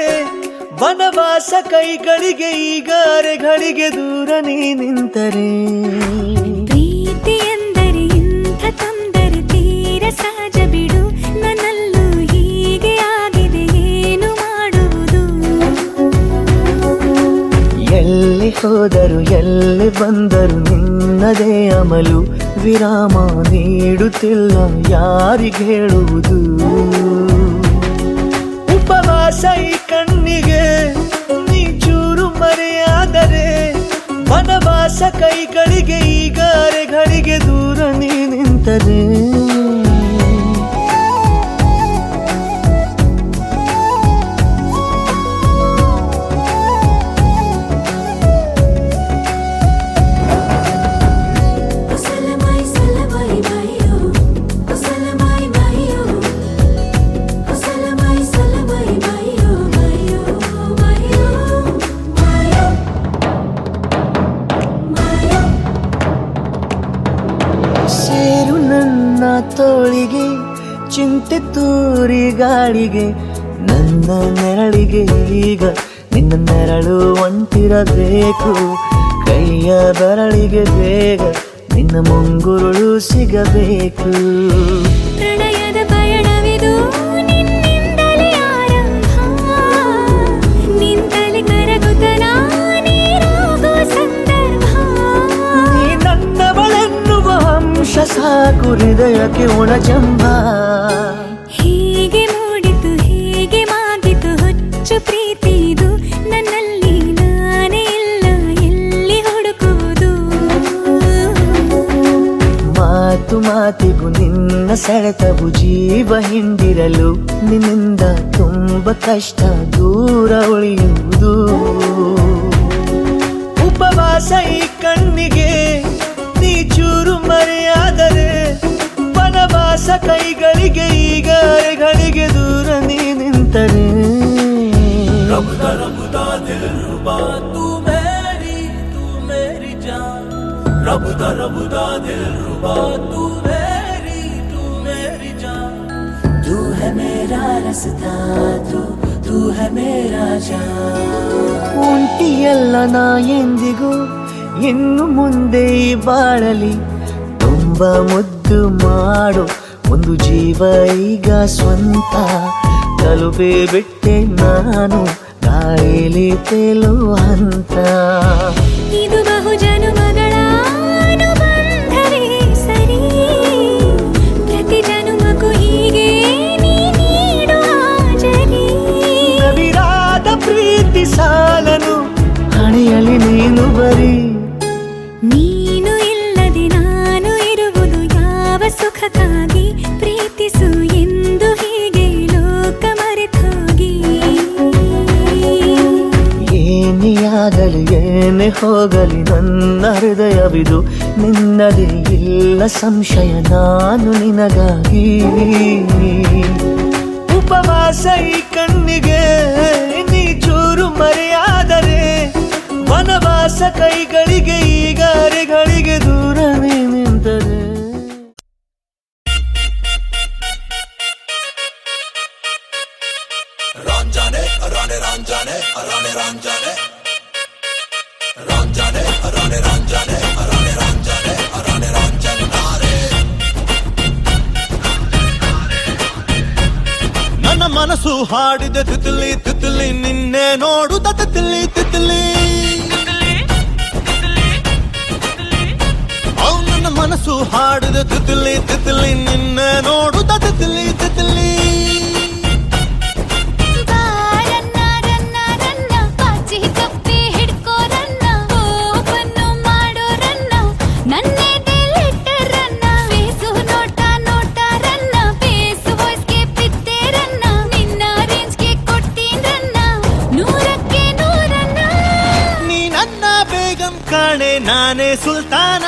ವನವಾಸ ಕೈಗಳಿಗೆ ಈಗ ಅರೆಗಳಿಗೆ ದೂರ ನೀ ನಿಂತರೆ ಪ್ರೀತಿ ಎಂದರೆ ಇಂಥ ತೊಂದರೆ ತೀರ ಸಹಜ ಬಿಡು ನನ್ನಲ್ಲೂ ಹೀಗೆ ಆಗಿದೆ ಏನು ಮಾಡುವುದು ಎಲ್ಲಿ ಹೋದರು ಎಲ್ಲಿ ಬಂದರು ನಿನ್ನದೇ ಅಮಲು ವಿರಾಮ ನೀಡುತ್ತಿಲ್ಲ ಯಾರಿಗೆ ಹೇಳುವುದು. ಉಪವಾಸ ಈ ಕಣ್ಣಿಗೆ ನೀ ಚೂರು ಮರೆಯಾದರೆ, ವನವಾಸ ಕೈಗಳಿಗೆ ಈಗ ಅರೆಗಳಿಗೆ ದೂರ ನೀ ನಿಂತರೆ. ಸೇರು ನನ್ನ ತೋಳಿಗೆ ಚಿಂತೆ ತೂರಿ ಗಾಳಿಗೆ, ನನ್ನ ನೆರಳಿಗೆ ಈಗ ನಿನ್ನ ನೆರಳು ಒಂಟಿರಬೇಕು. ಕೈಯ ಬೆರಳಿಗೆ ಬೇಗ ನಿನ್ನ ಮುಂಗುರುಳು ಸಿಗಬೇಕು. ಪ್ರಣಯದ ಪಯಣವಿದು ನಿನ್ನಿಂದಲೇ ಆರಂಭ, ನಿಂತಲೇ ಕರಗುತ್ತ ನೀರಾಗೋ ಸಂದರ್ಭ. ನೀ ನನ್ನವಳೆನ್ನುವ ಅಂಶ ಸಾಕು ಹೃದಯಕ್ಕೆ ಒಣಜಂಬ. ಹೀಗೆ ಮೂಡಿತು ಹೀಗೆ ಮಾಗಿತು ಹುಚ್ಚು ಪ್ರೀತಿದು, ನನ್ನಲ್ಲಿ ನಾನೇ ಇಲ್ಲ ಎಲ್ಲಿ ಹುಡುಕುವುದು. ಮಾತು ಮಾತಿಗೂ ನಿನ್ನ ಸೆಳೆತವು ಜೀವ ಹಿಂದಿರಲು, ನಿನ್ನಿಂದ ತುಂಬ ಕಷ್ಟ ದೂರ ಉಳಿಯುವುದು. ಉಪವಾಸ ಈ ಕಣ್ಣಿಗೆ ನೀ ಚೂರು ಮರೆಯಾದರೆ, ವನವಾಸ ಕೈಗಳಿಗೆ ಈಗ ಅರೆಗಳಿಗೆ ದೂರ ನೀ ನಿಂತರೆ. तू है मेरा रास्ता, तू है मेरा जान. ಉಂಟಿಯಲ್ಲ ನಾ ಎಂದಿಗೂ ಇನ್ನು ಮುಂದೆ ಈ ಬಾಳಲಿ, ತುಂಬ ಮುದ್ದು ಮಾಡು ಒಂದು ಜೀವ ಈಗ ಸ್ವಂತ. ತಲುಪೇ ಬಿಟ್ಟೆ ನಾನು ಗಾಳಿಲಿ ತೇಲುವ ಹಂತ. ಇದು ಬಹು ಜನುಮಗಳ ಅನುಬಂಧವೇ ಸರಿ, ಪ್ರತಿ ಜನುಮಕ್ಕೂ ಹೀಗೆ ನೀ ನೀಡು ಹಾಜರಿ. ನವಿರಾದ ಪ್ರೀತಿ ಸಾಲನು ಹಣೆಯಲ್ಲಿ ನೀನು ಬರೀ. ನೀನು ಇಲ್ಲದೆ ನಾನು ಇರುವುದು ಯಾವ ಸುಖಕ್ಕಾಗಿ, ಪ್ರೀತಿಸು ಎಂದು ಹೀಗೆ ಲೋಕ ಮರೆತೋಗಿ. ಏನಿಯಾಗಲಿ ಏನೇ ಹೋಗಲಿ ನನ್ನ ಹೃದಯವಿದು ನಿನ್ನದೇ ಇಲ್ಲ ಸಂಶಯ ನಾನು ನಿನಗಾಗಿ. ಉಪವಾಸ ಈ ಕಣ್ಣಿಗೆ ನೀ ಚೂರು ಮರೆಯಾದರೆ, ವನವಾಸ ಕೈಗಳಿಗೆ ಈಗ ಅರೆಗಳಿಗೆ ದೂರ ನೀ ನಿಂತರೆ. ನನ್ನ ಮನಸ್ಸು ಹಾಡಿದ ತಿತ್ಲಿ ತಿತ್ಲಿ ನಿನ್ನೆ ನೋಡುತ್ತ ತಿತ್ಲಿ ತಿತ್ಲಿ. ನನ್ನ ಮನಸ್ಸು ಹಾಡಿದ ತಿತ್ಲಿ ತಿತ್ಲಿ ನಿನ್ನೆ ನೋಡುತ್ತ ತಿತ್ಲಿ ತಿತ್ಲಿ. ರನ್ನ ರನ್ನ ರನ್ನ ಪಾಚಿ ಕಪ್ಪಿ ಹಿಡ್ಕೋ ರನ್ನ, ಓಪನ್ನು ಮಾಡೋ ರನ್ನ, ನನ್ನೇ ಡೆಲಿಟ್ ರನ್ನ, ಬೇಸು ನೋಟ ನೋಟ ರನ್ನ, ಬೇಸು ವಾಯ್ಸ್ಗೆ ಬಿದ್ದೆ ರನ್ನ, ನಿನ್ನ ರೇಂಜ್ಗೆ ಕೊಡ್ತೀನಿ ರನ್ನ, 100ಕ್ಕೆ 100 ರನ್ನ. ನೀ ನನ್ನ ಬೇಗಂ ಕಾಣೆ ನಾನೇ ಸುಲ್ತಾನ.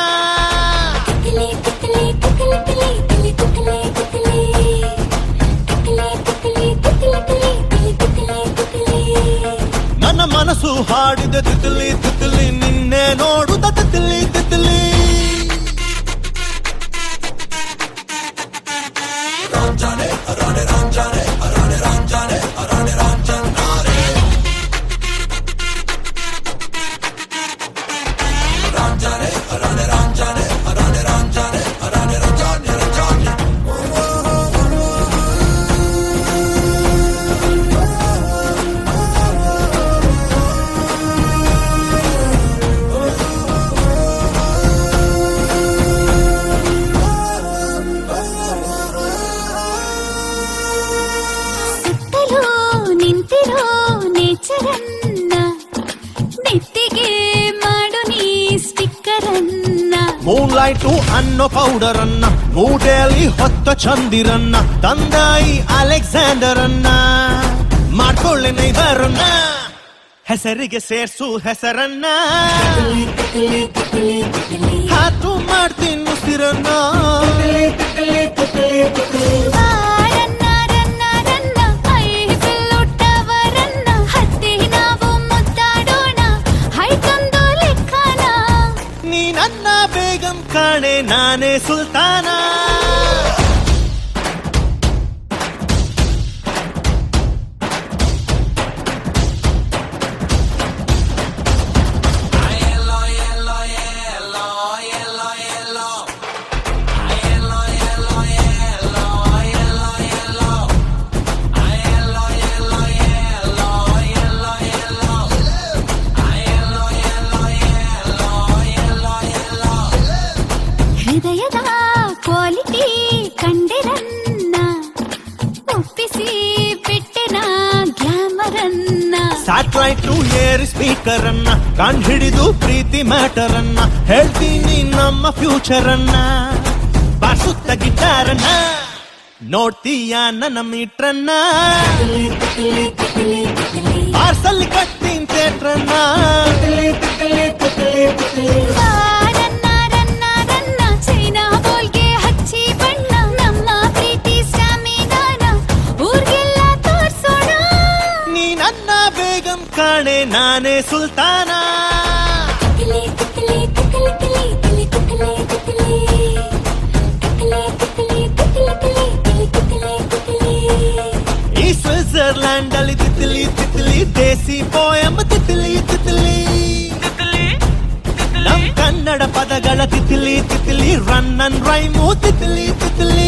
ತಿಕ್ಲಿ ತಿಕ್ಲಿ ತಿಕ್ಲಿ ತಿಕ್ಲಿ ತಿಕ್ಲಿ ತಿಕ್ಲಿ ತಿಕ್ಲಿ ತಿಕ್ಲಿ ತಿಕ್ಲಿ ತಿಕ್ಲಿ ತಿಕ್ಲಿ ತಿಕ್ಲಿ. ನನ್ನ ಮನಸ್ಸು ಹಾಡಿದ ತಿತ್ಲಿ ತಿತ್ಲಿ ನಿನ್ನೆ ನೋಡುತ್ತ ತಿತ್ಲಿ ತಿತ್ಲಿ. ಸ್ಯಾಟಲೈಟು ಅನ್ನೋ ಪೌಡರ್ ಅನ್ನ ಮೂಟೆಯಲ್ಲಿ ಹೊತ್ತ ಚಂದಿರನ್ನ ತಂದಾಯಿ ಅಲೆಕ್ಸಾಂಡರ್ ಅನ್ನ ಮಾಡ್ಕೊಳ್ಳೆ ನೈಬರನ್ನ ಹೆಸರಿಗೆ ಸೇರ್ಸು ಹೆಸರನ್ನ ಹಾತು ಮಾಡ್ತೀನಿ ಉಸಿರನ್ನ ರನ್ನ ರನ್ನ ರನ್ನ ಐ ಬಿಲ್ಲುಟ್ಟವರನ್ನ ಹತ್ತಿ ನಾವು ಮುದ್ದಾಡೋಣ ಹೈಕೊಂದು ಲೆಕ್ಕನ ನೀ ನನ್ನ ಬೇಗಂ ಕಾಣೆ ನಾನೇ ಸುಲ್ತಾನ ಹೃದಯದ ಕ್ವಾಲಿಟಿ ಕಂಡಿರನ್ನ ಒಪ್ಪಿಸಿ ಬಿಟ್ಟೆನ ಗ್ಲಾಮರನ್ನ ಸ್ಯಾಟಲೈಟು ಏರ್ ಸ್ಪೀಕರ್ ಅನ್ನ ಕಂಡು ಹಿಡಿದು ಪ್ರೀತಿ ಮ್ಯಾಟರ್ ಅನ್ನ ಹೇಳ್ತೀನಿ ನಮ್ಮ ಫ್ಯೂಚರ್ ಅನ್ನ ಬಾರ್ಸುತ್ತ ಗಿಟಾರನ್ನ ನೋಡ್ತೀಯ ನನ್ನ ಮೀಟ್ರನ್ನ ಪಾರ್ಸಲ್ ಕಟ್ತೀನಿ ಥಿಯೇಟ್ರನ್ನ ರನ್ನ ರನ್ನ ರನ್ನ ಚೈನಾ ಬೋಲ್ಗೆ ಹಚ್ಚಿ ಬಣ್ಣ ನಮ್ಮ ಪ್ರೀತಿ ಸ್ಟಾಮಿನಾನ ಊರ್ಗೆಲ್ಲ ತೋರ್ಸೋಣ ನೀ ನನ್ನ ಬೇಗಂ ಕಾಣೆ ನಾನೇ ಸುಲ್ತಾನ ತಿಕ್ಲಿ ತಿಕ್ಲಿ ತಿಕ್ಲಿ ತಿಕ್ಲಿ ತಿಕ್ಲಿ ತಿಕ್ಲಿ ತಿಕ್ಲಿ ತಿಕ್ಲಿ ತಿಕ್ಲಿ ತಿಕ್ಲಿ ತಿಕ್ಲಿ ಈ ಸ್ವಿಟ್ಜರ್ಲ್ಯಾಂಡ್ ಅಲ್ಲಿ ತಿತ್ಲಿ ತಿತ್ಲಿ ದೇಸಿ ಪೋಯಂ ತಿತ್ಲಿ ತಿತ್ಲಿ ನಮ್ ಕನ್ನಡ ಪದಗಳ ತಿತ್ಲಿ ತಿತ್ಲಿ ರನ್ ಅಂಡ್ ರೈಮು ತಿತ್ಲಿ ತಿತ್ಲಿ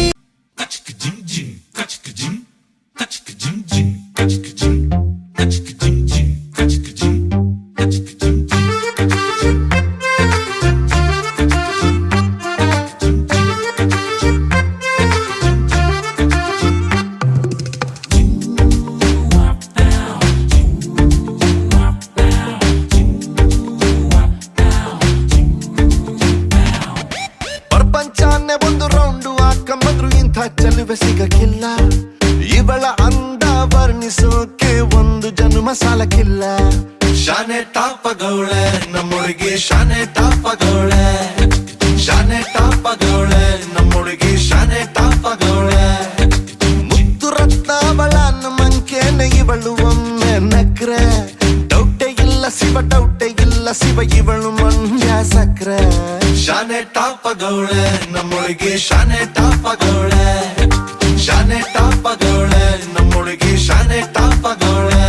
ಪ್ರಪಂಚನೇ ಒಂದು ರೌಂಡು ಹಾಕಂಬಂದ್ರು ಇಂಥ ಚೆಲುವೆ ಸಿಗಕ್ಕಿಲ್ಲ ಇವಳ ಅಂದ ವರ್ಣಿಸೋಕೆ ಒಂದು ಜನ್ಮ ಸಾಲಕ್ಕಿಲ್ಲ ಶಾನೆ ಟಾಪಗೌಳೆ ನಮ್ಮೊಳಗೆ ಶಾನೆ ಟಾಪಗೌಳೆ ಶಾನೆ ಟಾಪಗೌಳೆ ನಮ್ಮೊಳಗೆ ಶಾನೆ ಟಾಪಗೌಳೆ ಮುದ್ದು ರತ್ನ ಅವಳ ಮಂಕೇನೆ ಇವಳು ಒಮ್ಮೆ ನಕ್ರೆ ಡೌಟೆ ಇಲ್ಲ ಶಿವ ಡೌಟೆ ಇಲ್ಲ ಶಿವ ಇವಳು ಮಂಡ್ಯ ಸಕ್ರೆ ಶಾನೆ ಟಾಪಗೌಳೆ ನಮ್ಮೊಳಗೆ ಶಾನೆ ಟಾಪಗೌಳೆ ಶಾನೆ ಟಾಪಗೌಳೆ ನಮ್ಮೊಳಗೆ ಶಾನೆ ಟಾಪಗೌಳೆ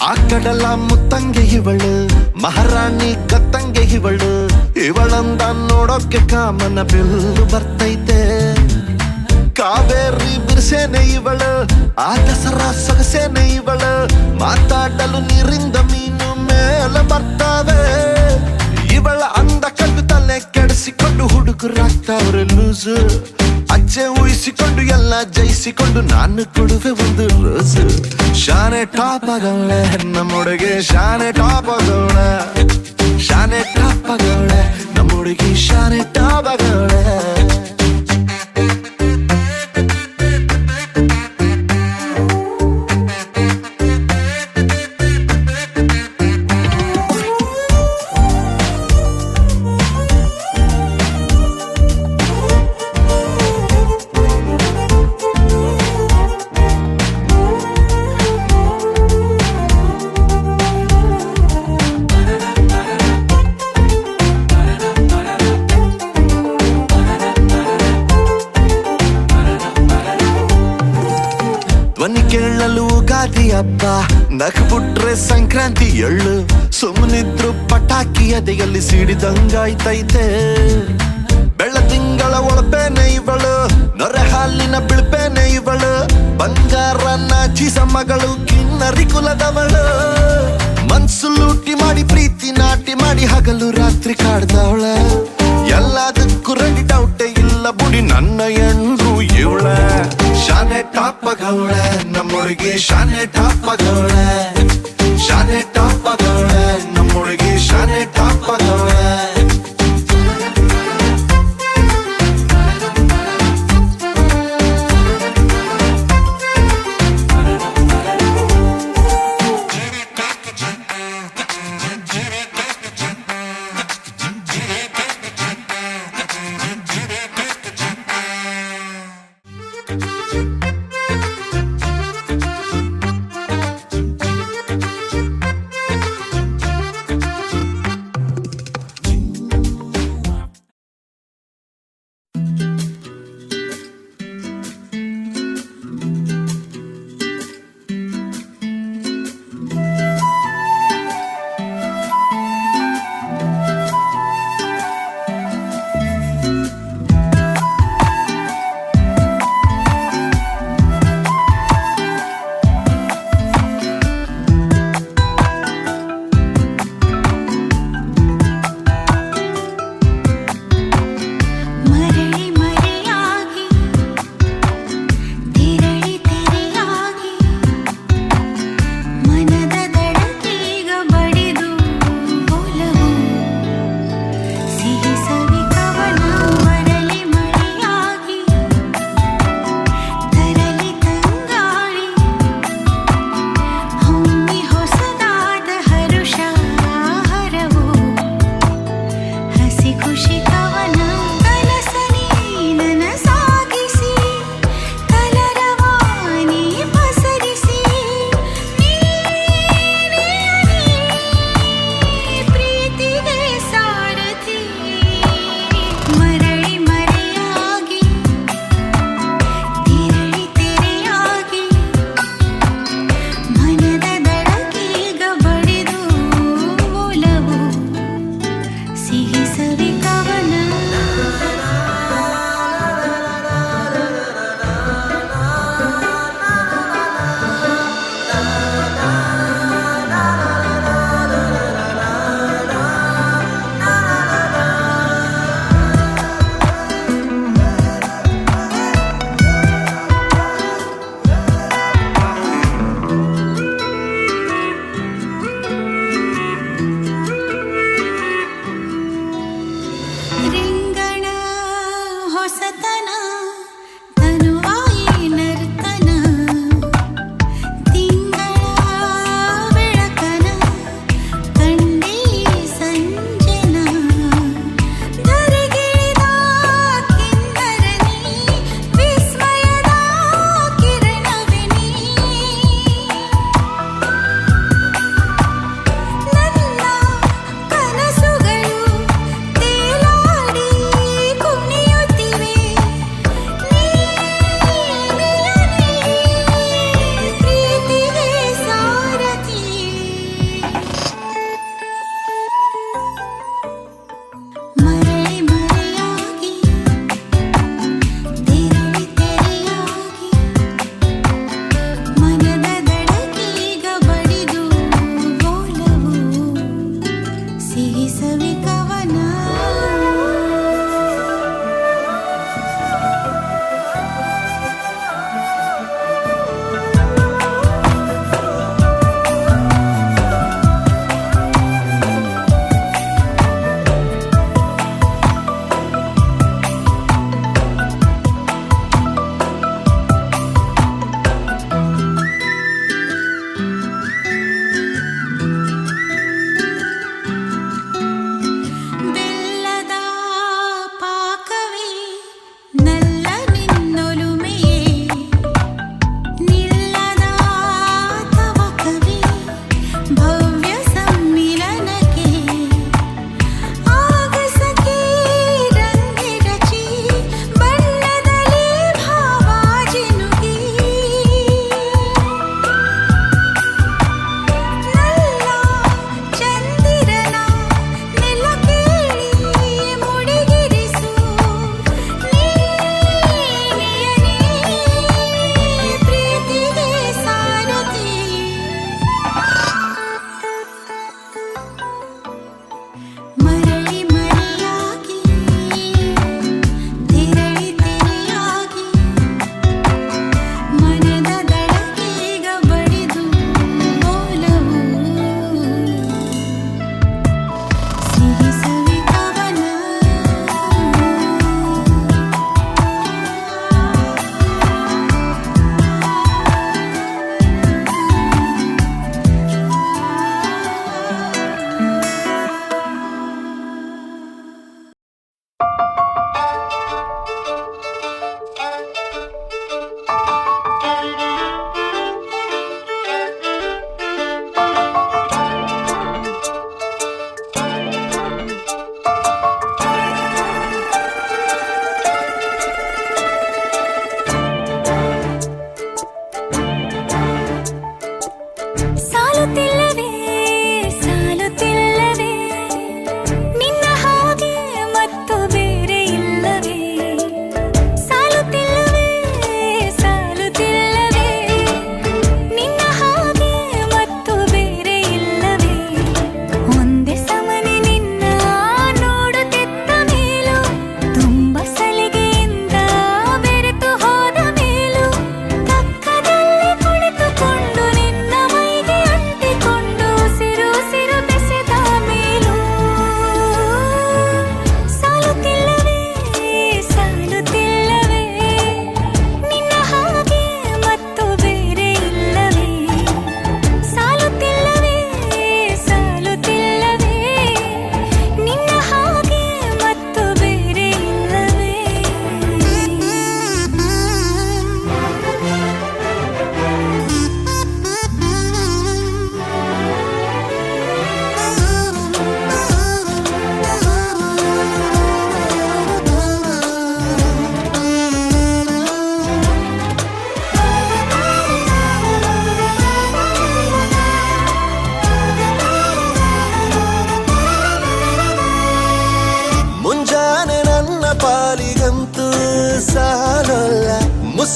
ಆ ಕಡಲ ಮುತ್ತಂಗೆ ಇವಳು ಮಹಾರಾಣಿ ಕತ್ತಂಗೆ ಇವಳು ಇವಳಂದ ನೋಡೋಕೆ ಕಾಮನ ಬಿಲ್ಲು ಬರ್ತೈತೆ ಕಾವೇರಿ ಬಿರ್ಸೇನೆ ಇವಳು ಆ ದಸರಾ ಸೊಗಸೇನೆ ಇವಳು ಮಾತಾಡಲು ನೀರಿಂದ ಮೀನು ಮೇಲೆ ಬರ್ತಾವೆ ಇವಳ ಅಂದ ಕಂಡು ತಲೆ ಕೆಡಿಸಿಕೊಂಡು ಹುಡುಗರಾಗ್ತಾವ್ರೆ ಲೂಸು ಅಚ್ಚೆ ಊಹಿಸಿಕೊಂಡು ಎಲ್ಲ ಜಯಿಸಿಕೊಂಡು ನಾನು ಕೊಡುವೆ ಒಂದು ರೋಸು ಶಾನೆ ಟಾಪಗೌಳೆ ನಮ್ಮೊಳಗೆ ಶಾನೆ ಟಾಪಗೌಳೆ ಶಾನೆ ಟಾಪಗೌಳೆ ನಮ್ಮೊಳಗೆ ಶಾನೆ ಟಾಪಗೌಳೆ ಧ್ವನಿ ಕೇಳಲು ಗಾದಿ ಹಬ್ಬ ನಕ್ಬಿಟ್ರೆ ಸಂಕ್ರಾಂತಿ ಎಳ್ಳು ಸುಮ್ಮನಿದ್ರು ಪಟಾಕಿ ಎದೆಯಲ್ಲಿ ಸಿಡಿದಂಗಾಯ್ತೈತೆ ಬೆಳದಿಂಗ ಒಳ ಒಳಪೇನೆ ಇವಳು ನೊರೆ ಹಾಲಿನ ಬಿಳ್ಪೇನೆ ಇವಳು ಬಂಗಾರ ನಾಚಿಸ ಮಗಳು ಕಿನ್ನರಿ ಕುಲದವಳು ಮನ್ಸು ಲೂಟಿ ಮಾಡಿ ಪ್ರೀತಿ ನಾಟಿ ಮಾಡಿ ಹಗಲು ರಾತ್ರಿ ಕಾಡ್ದವಳ ಎಲ್ಲದಕ್ಕೂ ರೆಡಿ ಡೌಟೇ ಇಲ್ಲ ಬುಡಿ ನನ್ನ ಎಂದ್ರು ಇವಳ ಶಾನೆ ಟಾಪಗವಳ ನಮ್ಮೊಳಗೆ ಶಾನೆ ಟಾಪಗವಳ ಶಾನೆ ಟಾಪಗವಳ ನಮ್ಮೊಳಗೆ ಶಾನೆ ಟಾಪಗವಳ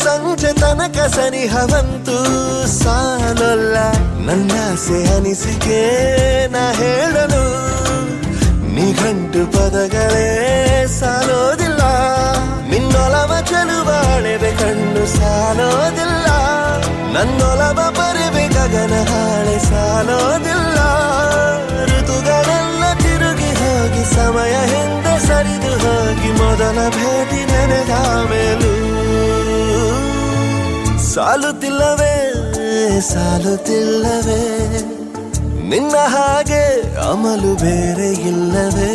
ಸಂಜೆ ತನಕ ಸನಿಹವಂತೂ ಸಾಲಲ್ಲ. ನನ್ನಾಸೆ ಅನಿಸಿಕೆ ನಾ ಹೇಳಲು ನಿಘಂಟು ಪದಗಳೇ ಸಾಲೋದಿಲ್ಲ. ನಿನ್ನೊಲವ ಚೆಲುವಾಳೆವೆ ಕಣ್ಣು ಸಾಲೋದಿಲ್ಲ. ನನ್ನೊಲವ ಬರಿವೆ ಗಗನ ಹಾಳೆ ಸಾಲೋದಿಲ್ಲ. ಋತುಗಳೆಲ್ಲ ತಿರುಗಿ ಹೋಗಿ ಸಮಯ ಹಿಂದೆ ಸರಿದು ಹೋಗಿ ಮೊದಲ ಭೇಟಿ ನೆನೆದ ಮೇಲೂ ಸಾಲುತ್ತಿಲ್ಲವೇ ಸಾಲುತ್ತಿಲ್ಲವೇ ನಿನ್ನ ಹಾಗೆ ಅಮಲು ಬೇರೆ ಇಲ್ಲವೇ.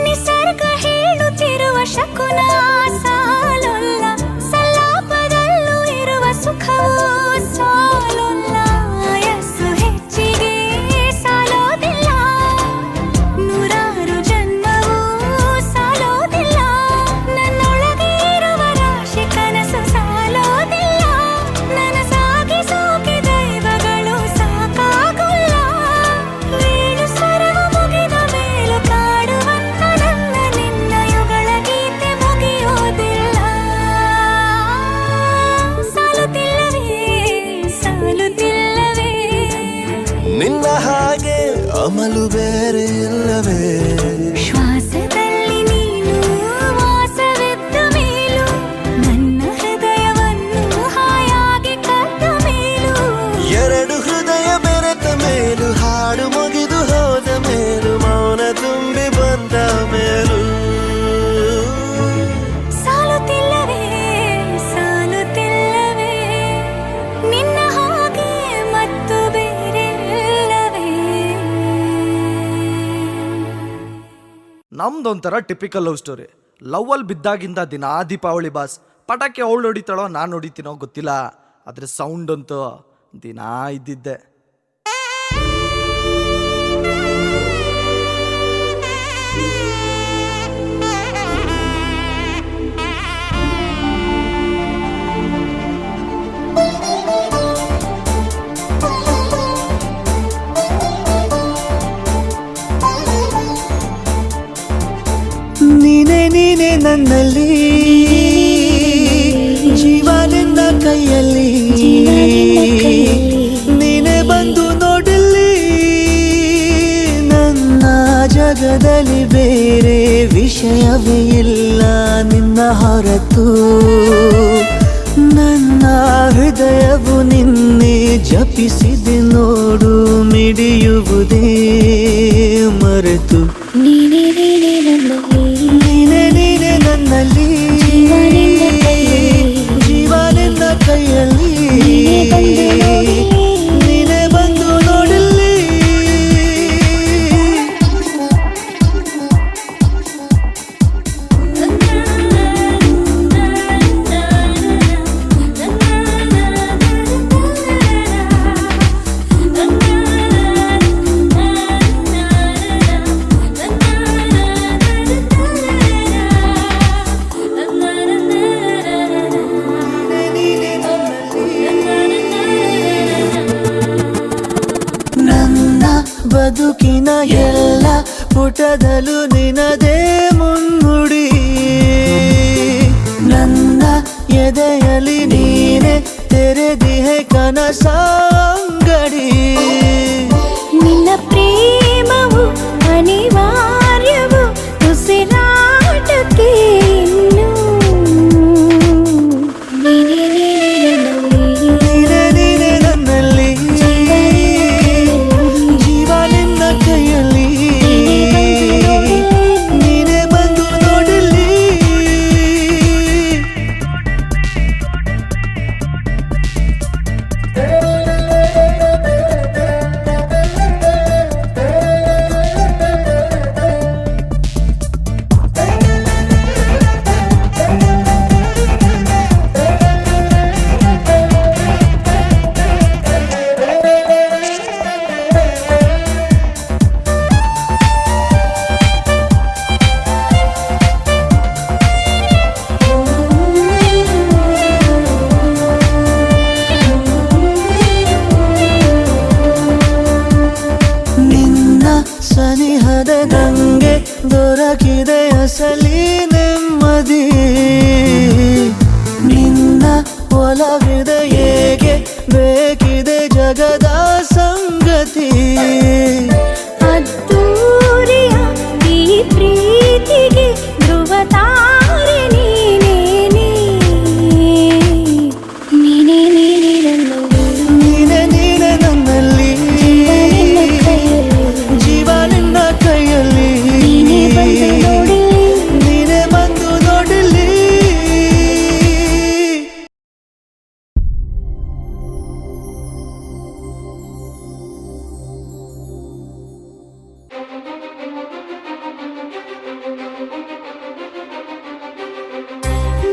ನಿಸರ್ಗ ಹೇಳುತ್ತಿರುವ ಶಕುನ ಸಾಲೊಲ್ಲ. ಸಲಾಪದಲ್ಲೂ ಇರುವ ಸುಖವೂ ಸಾಲೊಲ್ಲ. ಯಸ್ಸು ಹೆಚ್ಚಿಗೆ ಸಾಲೋದಿಲ್ಲ. ನೂರಾರು ಜನ್ಮವೂ ಸಾಲೋದಿಲ್ಲ. ನನ್ನೊಳಗೆ ಇರುವ ರಾಶಿ ಕನಸು ಸಾಲೋದಿಲ್ಲ. ನನಸಾಗಿ ಸೋಕೆ ದೈವಗಳು ಸಾಕಾಗಲ್ಲ. ವೇಣು ಸ್ವರವು ಮುಗಿದ ಮೇಲೂ ಕಾಡುವಂತ ನನ್ನ ನಿನ್ನ ಯುಗಳ ಗೀತೆ ಮುಗಿಯೋದಿಲ್ಲ. ಸಾಲುತ್ತಿಲ್ಲವೇ ಸಾಲುತ್ತಿಲ್ಲವೇ ನಿನ್ನ ಹಾಗೆ ಅಮಲು ಬೇರೆ ಇಲ್ಲವೇ. ಶ್ವಾಸದಲ್ಲಿ ನೀನು ವಾಸವಿದ್ದ ಮೇಲೂ ನನ್ನ ಹೃದಯವನ್ನು ಹಾಯಾಗಿ ಕದ್ದ ಮೇಲೂ ಎರಡು ಹೃದಯ ಬೆರೆತ ಮೇಲೂ ಹಾಡು ಮುಗಿದು ಹೋದ ಮೇಲೂ ಮೌನ ತುಂಬಿ ಬಂದ ಮೇಲೂ ಸಾಲುತ್ತಿಲ್ಲವೇ ಸಾಲುತ್ತಿಲ್ಲವೇ ನಿನ್ನ ಹಾಗೆ ಮತ್ತು ಬೇರೆ ಇಲ್ಲವೇ. ನಮ್ದೊಂಥರ ಟಿಪಿಕಲ್ ಲವ್ ಸ್ಟೋರಿ. ಲವ್ವಲ್ಲಿ ಬಿದ್ದಾಗಿಂದ ದಿನ ದೀಪಾವಳಿ ಬಾಸ್. ಪಟಾಕಿ ಅವಳು ಹೊಡಿತಾಳೋ ನಾನು ಹೊಡಿತೀನೋ ಗೊತ್ತಿಲ್ಲ, ಆದರೆ ಸೌಂಡ್ ಅಂತೂ ದಿನ ಇದ್ದಿದ್ದೆ. ನೀನೆ ನೀನೆ ನನ್ನಲ್ಲಿ ಜೀವ ನಿನ್ನ ಕೈಯಲ್ಲಿ. ನೀನೆ ಬಂದು ನೋಡಲಿ ನನ್ನ ಜಗದಲ್ಲಿ ಬೇರೆ ವಿಷಯವೇ ಇಲ್ಲ ನಿನ್ನ ಹೊರತು. ನನ್ನ ಹೃದಯವು ನಿನ್ನೆ ಜಪಿಸಿದೆ ನೋಡು ಮಿಡಿಯುವುದೇ ಮರೆತು. ನೀನೆ ನೀನೆ ನನ್ನಲ್ಲಿ ಜೀವ ನಿನ್ನ ಕೈಯಲ್ಲಿ. ನೀನೆ ಬಂದು ನೋಡಲಿ ಬದುಕಿನ ಎಲ್ಲ ಪುಟದಲ್ಲೂ ನಿನದೇ ಮುನ್ನುಡಿ. ನನ್ನ ಎದೆಯಲ್ಲಿ ನೀನೆ ತೆರೆದಿಹೆ ಕನಸಂಗಡಿ. ನಿನ್ನ ಪ್ರೇಮವು ಅನಿವಾರ್ಯವು ಉಸಿರಾಟಕ್ಕೆ ಇನ್ನು. ನೀನೆ ನೀನೆ ನನ್ನಲ್ಲಿ ಜೀವ ನಿನ್ನ ಕೈಯಲ್ಲಿ. ನೀನೆ ಬಂದು ನೋಡಲಿ ನೆಲೆಸಲಿ ನೆಮ್ಮದಿ ನಿನ್ನ ಒಲವಿದೆ ಹೇಗೆ ಬೇಕಿದೆ ಜಗದ ಸಂಗತಿ ಅದ್ದೂರಿಯ ಈ ಪ್ರೀತಿಗೆ ಧ್ರುವ ತಾರೆ ನೀನೇ ನೀನೇ ನೀನೆ ನೀನೆ ನನ್ನಲ್ಲಿ ಜೀವ ನಿನ್ನ ಕೈಯಲ್ಲಿ ನೀನೆ ಬಂದು ನೋಡಲಿ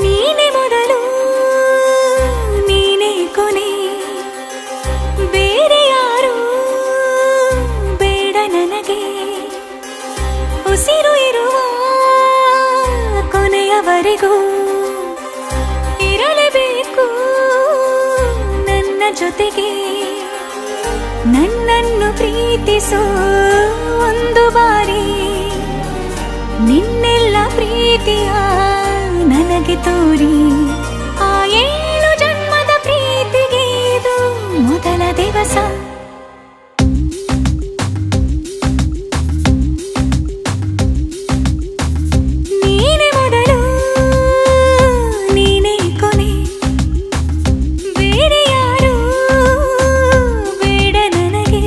ನೀನೆ ಮೊದಲು ನೀನೆ ಕೊನೆ ಬೇರೆ ಯಾರು ಬೇಡ ನನಗೆ ಉಸಿರು ಇರುವ ಕೊನೆಯವರೆಗೂ ಇರಲೇಬೇಕು ನನ್ನ ಜೊತೆಗೆ ನನ್ನನ್ನು ಪ್ರೀತಿಸೋ ಒಂದು ಬಾರಿ ನಿನ್ನೆಲ್ಲ ಪ್ರೀತಿಯ ನನಗೆ ತೋರಿ ಆ 7 ಜನ್ಮದ ಪ್ರೀತಿಗೆ ಇದು ಮೊದಲ ದಿವಸ ನೀನೆ ಮೊದಲು ನೀನೆ ಕೊನೆ ಬೇರೆ ಯಾರು ಬೇಡ ನನಗೆ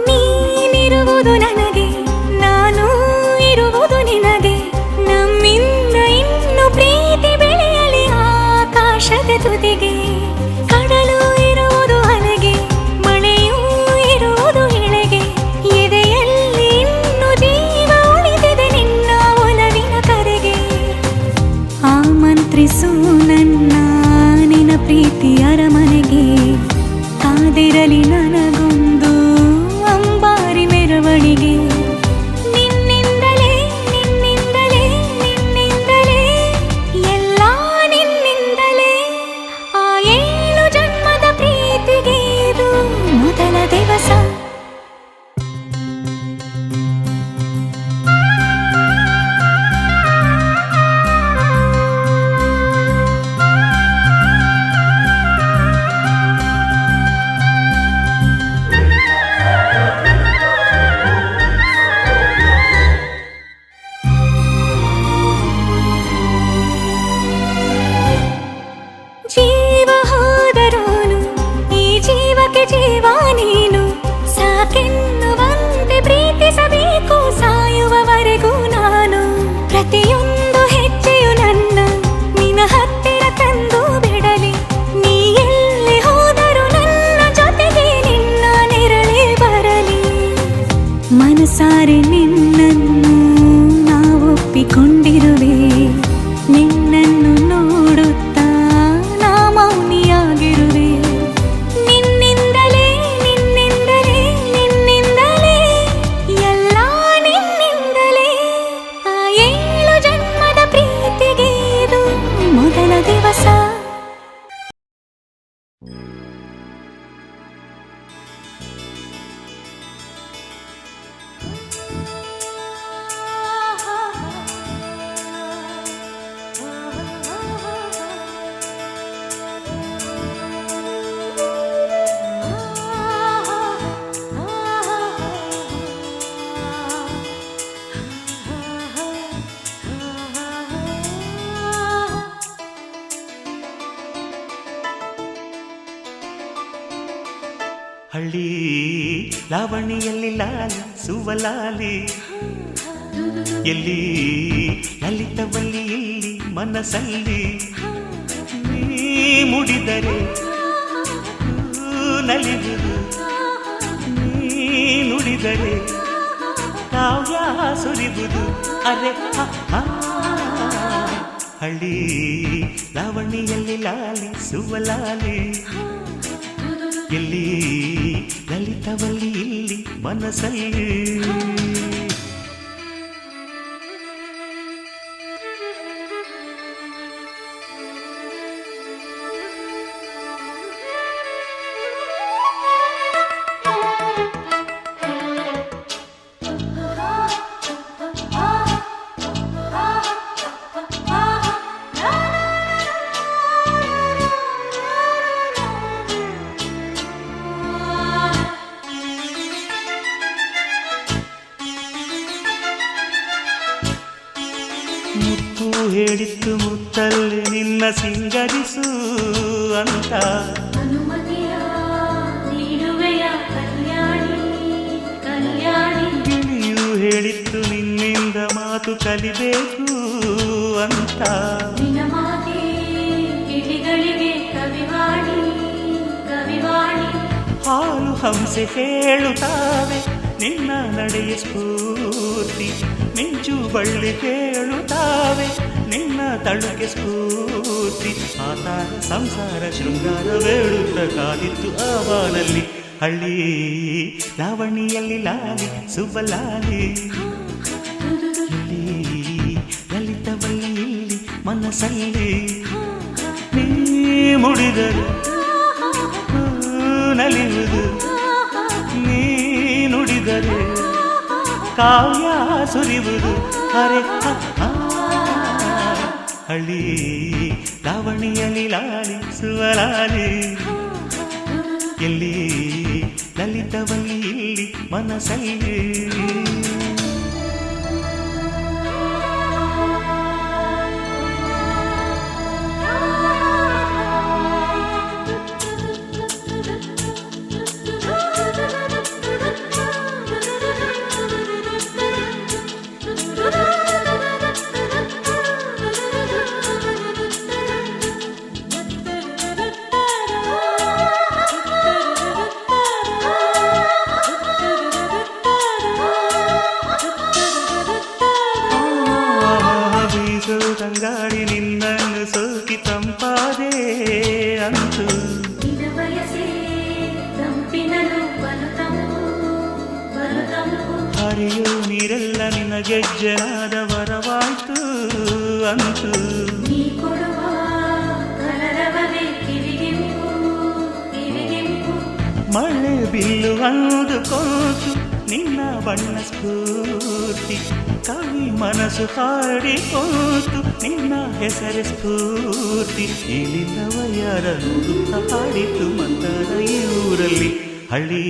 ನೀನಿರುವುದು ನನಗೆ ನಾನು ಇರುವುದು ನಿನಗೆ ನಮ್ಮಿಂದ ಇನ್ನು ಪ್ರೀತಿ ಬೆಳೆಯಲಿ ಆಕಾಶದ ತುದಿಗೆ ಕಡಲು ಇರುವುದು ಅಲೆಗೆ ಮಳೆಯೂ ಇರುವುದು ಎಳೆಗೆ ಎದೆಯಲ್ಲಿ ಇನ್ನು ಜೀವ ಉಳಿದಿದೆ ನಿನ್ನ ಒಲವಿನ ಕರೆಗೆ ಆಮಂತ್ರಿಸು ನನ್ನ ನಿನ್ನ ಪ್ರೀತಿ ಅರಮನೆಗೆ ಕಾದಿರಲಿ ನನಗೊಂದು ಅಂಬಾರಿ ಮೆರವಣಿಗೆ ನಿನ್ನಿಂದಲೇ ನಿನ್ನಿಂದಲೇ ನಿನ್ನಿಂದಲೇ ಎಲ್ಲ ನಿನ್ನಿಂದಲೇ ಆ 7 ಜನ್ಮದ ಪ್ರೀತಿಗೆ ಇದು ಮೊದಲ ದಿವಸ ಜೀವ ಹೋದರೋನು ಈ ಜೀವಕ್ಕೆ ಜೀವ ನೀನು ಸಾಕೆನ್ನುವಂತೆ ಪ್ರೀತಿಸಬೇಕು ಸಾಯುವವರೆಗೂ ನಾನು ಪ್ರತಿಯೊಂದು ಹೆಜ್ಜೆಯು ನನ್ನ ನಿನ್ನ ಹತ್ತಿರ ತಂದು ಬಿಡಲಿ ನೀ ಎಲ್ಲಿ ಹೋದರೂ ನನ್ನ ಜೊತೆಗೆ ನಿನ್ನ ನೆರಳೇ ಬರಲಿ ಮನಸಾರೆ ನಿನ್ನನ್ನು ನಾವೊಪ್ಪಿಕೊಂಡಿರುವೆ ನಿನ್ನನ್ನು ನೋಡುತ್ತಾ ನಾ ಮೌನಿಯಾಗಿರುವೆ ನಿನ್ನಿಂದಲೇ ನಿನ್ನಿಂದಲೇ ನಿನ್ನಿಂದಲೇ ಎಲ್ಲ ನಿನ್ನಿಂದಲೇ ಆ 7 ಜನ್ಮದ ಪ್ರೀತಿಗೆ ಇದು ಮೊದಲ ದಿವಸ ಹಳ್ಳಿ ಲಾವಣಿಯಲ್ಲಿ ಲಾಲಿ ಸುವಲಾಲಿ ಎಲ್ಲಿ ಲಲಿತವಲ್ಲಿ ಇಲ್ಲಿ ಮನಸ್ಸಲ್ಲಿ ನೀ ಮುಡಿದರೆ ನಲಿದುದು ನೀ ನುಡಿದರೆ ಕಾವ್ಯ ಸುರಿದುದು ಅರೆ ಹಳ್ಳಿ ಲಾವಣಿಯಲ್ಲಿ ಲಾಲಿ ಸುವಲಾಲಿ ಎಲ್ಲಿ ಲಲಿತವಲ್ಲಿ ಇಲ್ಲಿ ಮನಸ್ಸಲ್ಲಿ ಮುತ್ತು ಹೇಳಿತ್ತು ಮುತ್ತಲ್ಲಿ ನಿನ್ನ ಸಿಂಗರಿಸು ಅಂತ ಅನುಮತಿಯ ನೀಡುವೆಯ ಕಲ್ಯಾಣಿ ಕಲ್ಯಾಣಿ ಗಿಳಿಯು ಹೇಳಿತ್ತು ನಿನ್ನಿಂದ ಮಾತು ಕಲಿಬೇಕು ಅಂತ ನಿನ್ನ ಮಾತೆ ಗಿಳಿಗಳಿಗೆ ಕವಿವಾಣಿ ಕವಿವಾಣಿ ಹಾಲು ಹಂಸೆ ಹೇಳುತ್ತಾವೆ ನಿನ್ನ ನಡೆಯ ಸ್ಫೂರ್ತಿ ಮಿಂಚು ಬಳ್ಳಿ ಕೇಳುತ್ತಾವೆ ನಿನ್ನ ತಳುಕೆ ಸ್ಫೂರ್ತಿ ಆತಾರ ಸಂಸಾರ ಶೃಂಗಾರ ಬೇಡುತ್ತ ಕಾದಿತ್ತು ಆವಾನಲ್ಲಿ ಹಳ್ಳಿ ಲಾವಣಿಯಲ್ಲಿ ಲಾಲಿ ಸುಬ್ಬಲಾಲಿ ಇಲ್ಲಿ ಲಲಿತವಲ್ಲಿ ಇಲ್ಲಿ ಮನಸ್ಸಲ್ಲಿ ನೀ ಮುಡಿದರು ನಲಿಯುವುದು ನೀ ನುಡಿದರೆ ಕಾವ್ಯ ಸುರಿಯುವುದು ಹರೆ ಹಳ್ಳಿ ಲಾವಣಿಯಲ್ಲಿ ಲಾಲಿ ಸುವಲಾಲಿ ಎಲ್ಲಿ ಲಲಿತವಲ್ಲಿ ಇಲ್ಲಿ ಮನಸ್ಸಲ್ಲಿ ತಂಗಾಡಿ ನಿನ್ನನ್ನು ಸೋಕಿ ತಂಪಾದೆ ಅಂತು ಹರಿಯೋ ನೀರೆಲ್ಲ ನಿನ್ನ ಗೆಜ್ಜೆನಾದ ವರವಾಯ್ತು ಅಂತು ಮಳೆ ಬಿಲ್ಲು ಒಂದು ಕೋತು ನಿನ್ನ ಬಣ್ಣ ಸ್ಫೂರ್ತಿ ಕವಿ ಮನಸ್ಸು ಹಾಡಿಕೋತು ನಿನ್ನ ಹೆಸರು ಸ್ಫೂರ್ತಿ ಇಲ್ಲಿಲ್ಲವ ಯಾರ ನುಡುತ್ತ ಹಾಡಿತು ಮಂದಾರ ಈ ಊರಲ್ಲಿ ಹಳ್ಳಿ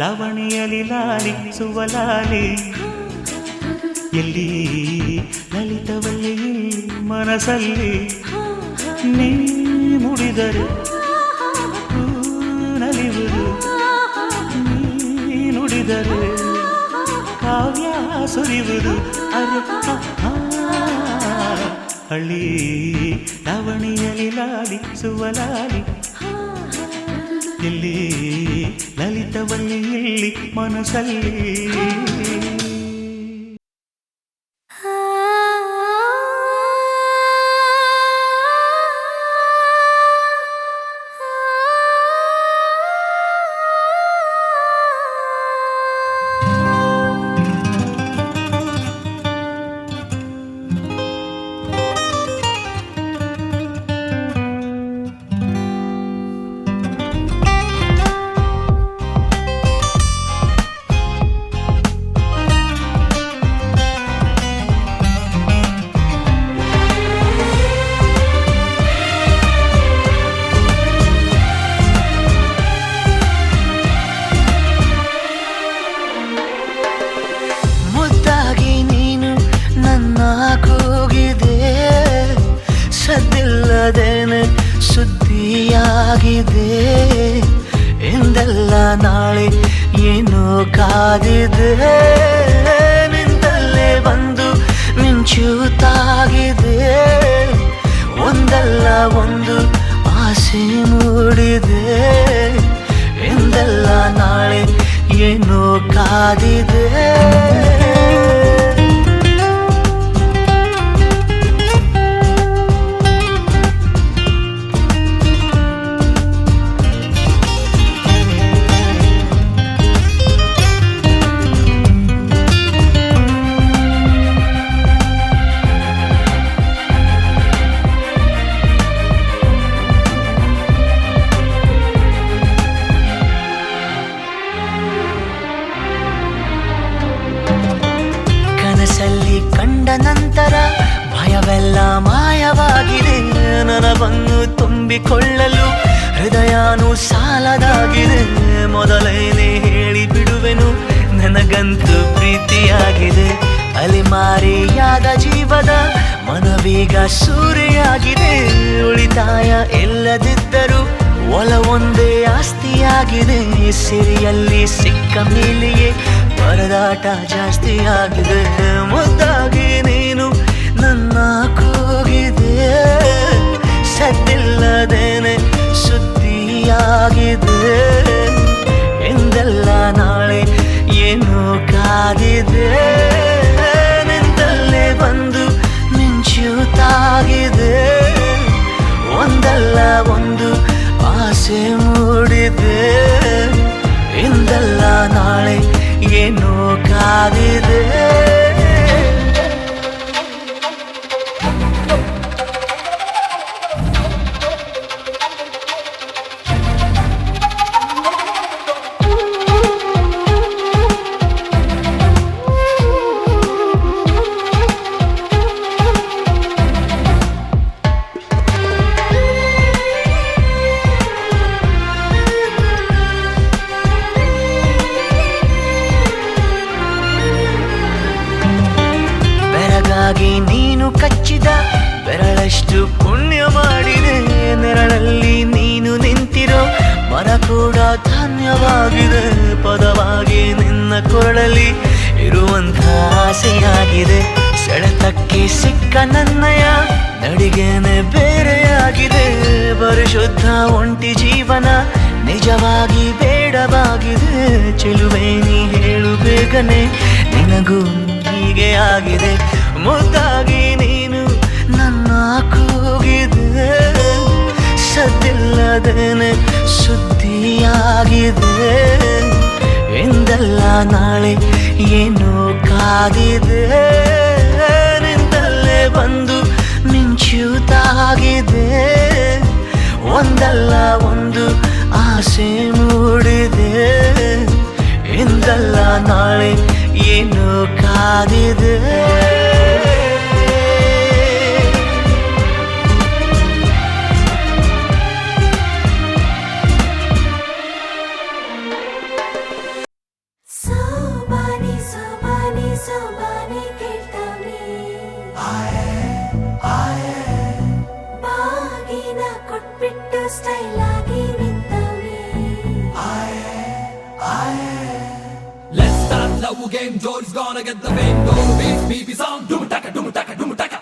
ಲಾವಣಿಯಲ್ಲಿ ಲಾಲಿ ಸುವಲಾಲಿ ಎಲ್ಲಿ ಲಲಿತವಲ್ಲಿ ಮನಸ್ಸಲ್ಲಿ ನೀ ಮುಡಿದರೆ ನಲಿಯುವುದು ನೀ ನುಡಿದರೆ ಕಾವ್ಯ ಸುರಿಯುವುದು ಅರೆ ಹಳ್ಳಿ ಲಾವಣಿಯಲ್ಲಿ ಲಾಲಿ ಸುವಲಾಲಿ ಇಲ್ಲಿ ಲಲಿತವಲ್ಲಿ ಇಲ್ಲಿ ಮನಸ್ಸಲ್ಲಿ ಸದ್ದಿಲ್ಲದೇನೆ ಸುದ್ದಿಯಾಗಿದೆ ಎಂದೆಲ್ಲ ನಾಳೆ ಏನೋ ಕಾದಿದೆ ನಿಂದಲ್ಲೇ ಬಂದು ಮಿಂಚುತ್ತಾಗಿದೆ ಒಂದಲ್ಲ ಒಂದು ಆಸೆ ಮೂಡಿದೆ ಎಂದೆಲ್ಲ ನಾಳೆ ಏನೋ ಕಾದಿದೆ ಎಲ್ಲವನ್ನು ತುಂಬಿಕೊಳ್ಳಲು ಹೃದಯನೂ ಸಾಲದಾಗಿದೆ. ಮೊದಲೇನೆ ಹೇಳಿ ಬಿಡುವೆನು, ನನಗಂತೂ ಪ್ರೀತಿಯಾಗಿದೆ. ಅಲೆಮಾರಿಯಾದ ಜೀವದ ಮನವೀಗ ಸೂರೆಯಾಗಿದೆ. ಉಳಿತಾಯ ಎಲ್ಲದಿದ್ದರೂ ಒಲವೊಂದೇ ಆಸ್ತಿಯಾಗಿದೆ. ಸಿರಿಯಲ್ಲಿ ಸಿಕ್ಕ ಮೇಲೆಯೇ ಪರದಾಟ ಜಾಸ್ತಿಯಾಗಿದೆ. ಮುದ್ದಾಗಿ ನೀನು ನನ್ನ ಕೂಗಿದೆ, ಸದ್ದಿಲ್ಲದೇನೆ ಸುದ್ದಿಯಾಗಿದೆ. ಎಂದೆಲ್ಲ ನಾಳೆ ಏನೋ ಕಾದಿದೆ, ನಿಂತಲ್ಲೇ ಬಂದು ಮಿಂಚುತ್ತಾಗಿದೆ. ಒಂದಲ್ಲ ಒಂದು ಆಸೆ ಮೂಡಿದೆ, ಇಂದಲ್ಲ ನಾಳೆ ಏನೋ ಕಾದಿದೆ. ನೀನು ಕಚ್ಚಿದ ಬೆರಳಷ್ಟು ಪುಣ್ಯ ಮಾಡಿದೆ. ನೆರಳಲ್ಲಿ ನೀನು ನಿಂತಿರೋ ಮರ ಕೂಡ ಧನ್ಯವಾಗಿದೆ. ಪದವಾಗಿ ನಿನ್ನ ಕೊರಳಲ್ಲಿ ಇರುವಂಥ ಆಸೆಯಾಗಿದೆ. ಸೆಳೆತಕ್ಕೆ ಸಿಕ್ಕ ನನ್ನಯ ನಡಿಗೆನೆ ಬೇರೆಯಾಗಿದೆ. ಪರಿಶುದ್ಧ ಒಂಟಿ ಜೀವನ ನಿಜವಾಗಿ ಬೇಡವಾಗಿದೆ. ಚೆಲುವೆ ನೀ ಹೇಳು ಬೇಗನೆ, ನಿನಗೂ ಹೀಗೆ ಆಗಿದೆ. ಮುದ್ದಾಗಿ ನೀನು ನನ್ನ ಕೂಗಿದೆ, ಸದ್ದಿಲ್ಲದೇನೆ ಸುದ್ದಿಯಾಗಿದೆ. ಎಂದಲ್ಲ ನಾಳೆ ಏನೋ ಕಾದಿದೆ, ನಿಂದಲ್ಲೇ ಬಂದು ಮಿಂಚುತ್ತಾಗಿದೆ. ಒಂದಲ್ಲ ಒಂದು ಆಸೆ ಮೂಡಿದೆ, ಎಂದಲ್ಲ ನಾಳೆ ಏನೋ ಕಾದಿದೆ. ಸೋಬಾನೆ ಸೋಬಾನೆ ಸೋಬಾನೆ ಕೇಳ್ತಾನೆ, ಬಾಗಿನ ಕೊಟ್ಬಿಟ್ಟು ಸ್ಟೈಲ್ ಆಗಿ ನಿಂತವನೆ. Let's start love game, Jory's gonna get the fame. Don't beat BB sound, doom taka doom taka doom taka.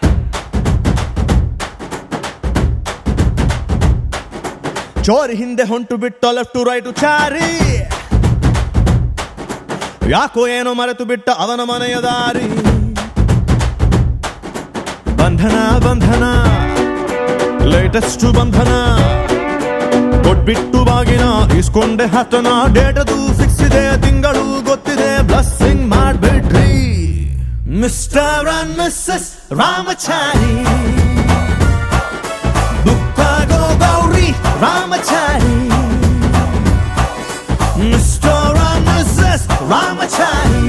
ಜೋರಿ ಹಿಂದೆ ಹೊಂಟು ಬಿಟ್ಟು ಲೆಫ್ಟ್ ಟು ರೈಟ್ ಚಾರಿ, ಯಾಕೋ ಏನೋ ಮರೆತು ಬಿಟ್ಟ ಅವನ ಮನೆಯ ದಾರಿ. ಬಂಧನ ಬಂಧನ ಲೇಟೆಸ್ಟ್ ಬಂಧನ, ಕೊಟ್ಬಿಟ್ಟು ಬಾಗಿನ ಇಸ್ಕೊಂಡೆ ಹತ್ತನ. ಡೇಟದು ಫಿಕ್ಸ್ ಇದೆ, ತಿಂಗಳು ಗೊತ್ತಿದೆ, ಬ್ಲಸ್ಸಿಂಗ್ ಮಾಡ್ಬಿಡ್ರಿ ಮಿಸ್ಟರ್ ಅಂಡ್ ಮಿಸ್ಸಸ್ ರಾಮಚಾರಿ. ದುಃಖಗೋ Gauri Ramachari, mister and missus Ramachari.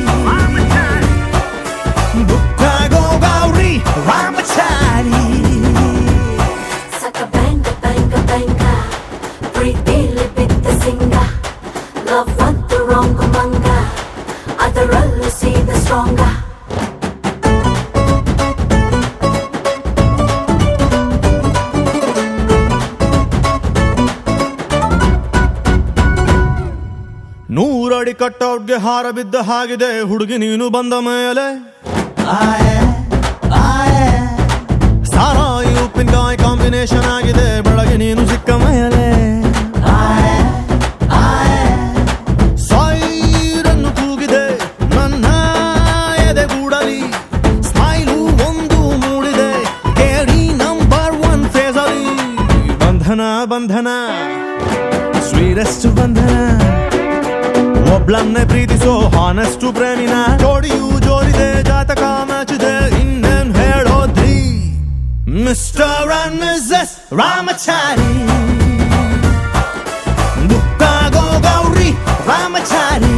ದುಃಖಗೋ Gauri Ramachari. Saka banga banga banga, ಪ್ರೀತಿಲಿ ಬಿದ್ದ ಸಿಂಗ. Love ಅಂತೂ wrong ಮಂಗ, ಅದರಲ್ಲೂ ಸೀದ ಸ್ಟ್ರಾಂಗ. ನೂರಡಿ ಕಟ್ಟೌಟ್ಗೆ ಹಾರ ಬಿದ್ದ ಹಾಗಿದೆ ಹುಡುಗಿ ನೀನು ಬಂದ ಮೇಲೆ. ಸಾರಾಯಿ ಉಪ್ಪಿನಕಾಯಿ ಕಾಂಬಿನೇಷನ್ ಆಗಿದೆ ಬೆಳಗ್ಗೆ ನೀನು ಸಿಕ್ಕ ಮೇಲೆ. ಸೈರನ್ನು ಕೂಗಿದೆ ನನ್ನ ಎದೆಗೂಡಲಿ, ಸ್ಮೈಲು ಒಂದು ಮೂಡಿದೆ ಕೇಳಿ ನಂಬರ್ 1 ಫೇಸಲ್ಲಿ. ಬಂಧನ ಬಂಧನ ಸ್ವೀರೆಸ್ಟ್ ಬಂಧನ, ಒಬ್ಳನ್ನೇ ಪ್ರೀತಿಸೋ ಹಾನೆಸ್ಟು ಪ್ರೇಮಿನ. ಜೋಡಿಯು ಜೋರಿದೆ, ಜಾತಕ ಮ್ಯಾಚಿದೆ, ಇನ್ನೇನ್ ಹೇಳೋದ್ರಿ ಮಿಸ್ಟರ್ ಅಂಡ್ ಮಿಸ್ಸಸ್ ರಾಮಚಾರಿ. ದುಃಖಗೋ ಗೌರಿ ರಾಮಚಾರಿ.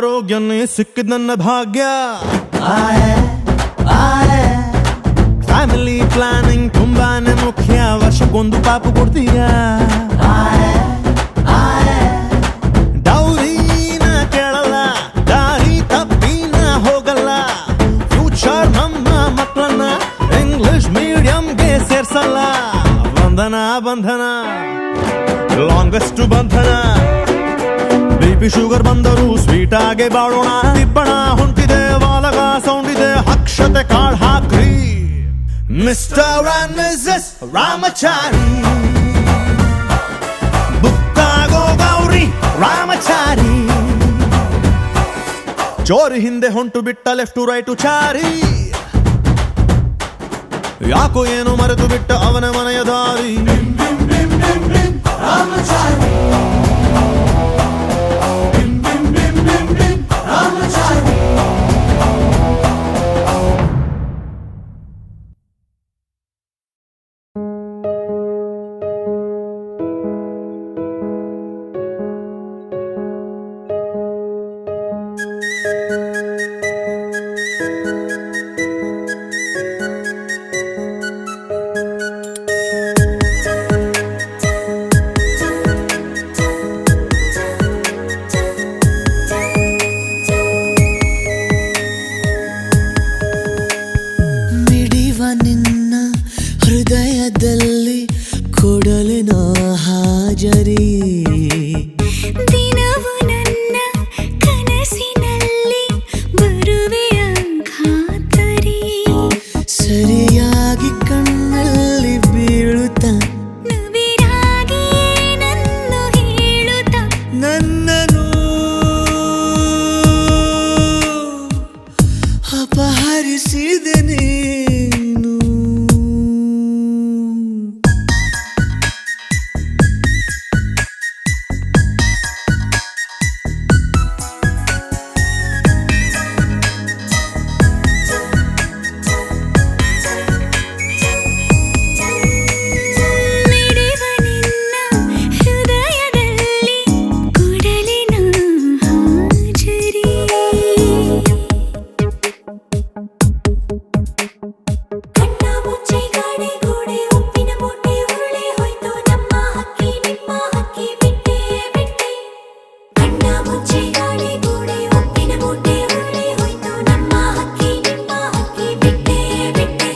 ಆರೋಗ್ಯನೇ ಸಿಕ್ಕಿದ ನನ್ನ ಭಾಗ್ಯ आए आए ಫ್ಯಾಮಿಲಿ ಪ್ಲಾನಿಂಗ್ ತುಂಬಾನೇ ಮುಖ್ಯ ವರ್ಷಕ್ಕೊಂದು ಪಾಪು ಕೊಡ್ತೀಯಾ आए आए ಡೌರಿನ ಕೇಳಲ್ಲ ದಾರಿ ತಪ್ಪಿನ ಹೋಗಲ್ಲ ಫ್ಯೂಚರ್ ನಮ್ಮ ಮಕ್ಕಳನ್ನ ಇಂಗ್ಲಿಷ್ ಮೀಡಿಯಂಗೆ ಸೇರ್ಸಲ್ಲ ಬಂಧನ ಬಂಧನ ಲಾಂಗೆಸ್ಟ್ ಬಂಧನ ಬಿಪಿ ಶುಗರ್ ಬಂದರೂ ಸ್ವೀಟ್ ಆಗಿ ಬಾಳೋಣ ತಿಪ್ಪಣ ಹೊಂಟಿದೆ ವಾಲಗ ಸೌಂಡ್ ಇದೆ ಅಕ್ಷತೆ ಕಾಳ್ ಹಾಕ್ರಿ ಮಿಸ್ಟರ್ ಅಂಡ್ ಮಿಸಸ್ ರಾಮಚಾರಿ ಬುಕ್ಕಾಗೋ ಗೌರಿ ರಾಮಚಾರಿ ಚೋರಿ ಹಿಂದೆ ಹೊಂಟು ಬಿಟ್ಟ ಲೆಫ್ಟ್ ಟು ರೈಟು ಚಾರಿ ಯಾಕೋ ಏನು ಮರೆತು ಬಿಟ್ಟ ಅವನ ಮನೆಯ ದಾರಿ रामचारी रामचारी ಮಿಡಿವ ನಿನ್ನ ಹೃದಯದಲ್ಲಿ ಕೊಡಲಿನ ಹಾಜರಿ ದಿನವು ನನ್ನ ಕನಸಿನಲ್ಲಿ ಬರುವೆಯ ಖಾತರಿ ಸರಿಯಾಗಿ ಕಣ್ಣಲ್ಲಿ ಬೀಳುತ್ತ ನವಿರಾಗಿ ನನ್ನು ಹೇಳುತ್ತ ನನ್ನನು ಅಪಹರಿಸಿದೆ ನೀನು ಮಿಡಿವ ನಿನ್ನ ಹೃದಯದಲ್ಲಿ ಕೊಡಲಿನ ಹಾಜರಿ ಕಣ್ಣ ಮುಚ್ಚಿ ಗಾಡಿ ಗೋಡೆ ಉಪ್ಪಿನ ಮೂಟೆ ಉರುಳಿ ಹೋಯ್ತು ನಮ್ಮ ಹಕ್ಕಿ ನಿಮ್ಮ ಹಕ್ಕಿ ಬಿಟ್ಟೆ ಬಿಟ್ಟೆ ಕಣ್ಣ ಮುಚ್ಚಿ ಗಾಡಿ ಗೋಡೆ ಉಪ್ಪಿನ ಮೂಟೆ ಉರುಳಿ ಹೋಯ್ತು ನಮ್ಮ ಹಕ್ಕಿ ನಿಮ್ಮ ಹಕ್ಕಿ ಬಿಟ್ಟೆ ಬಿಟ್ಟೆ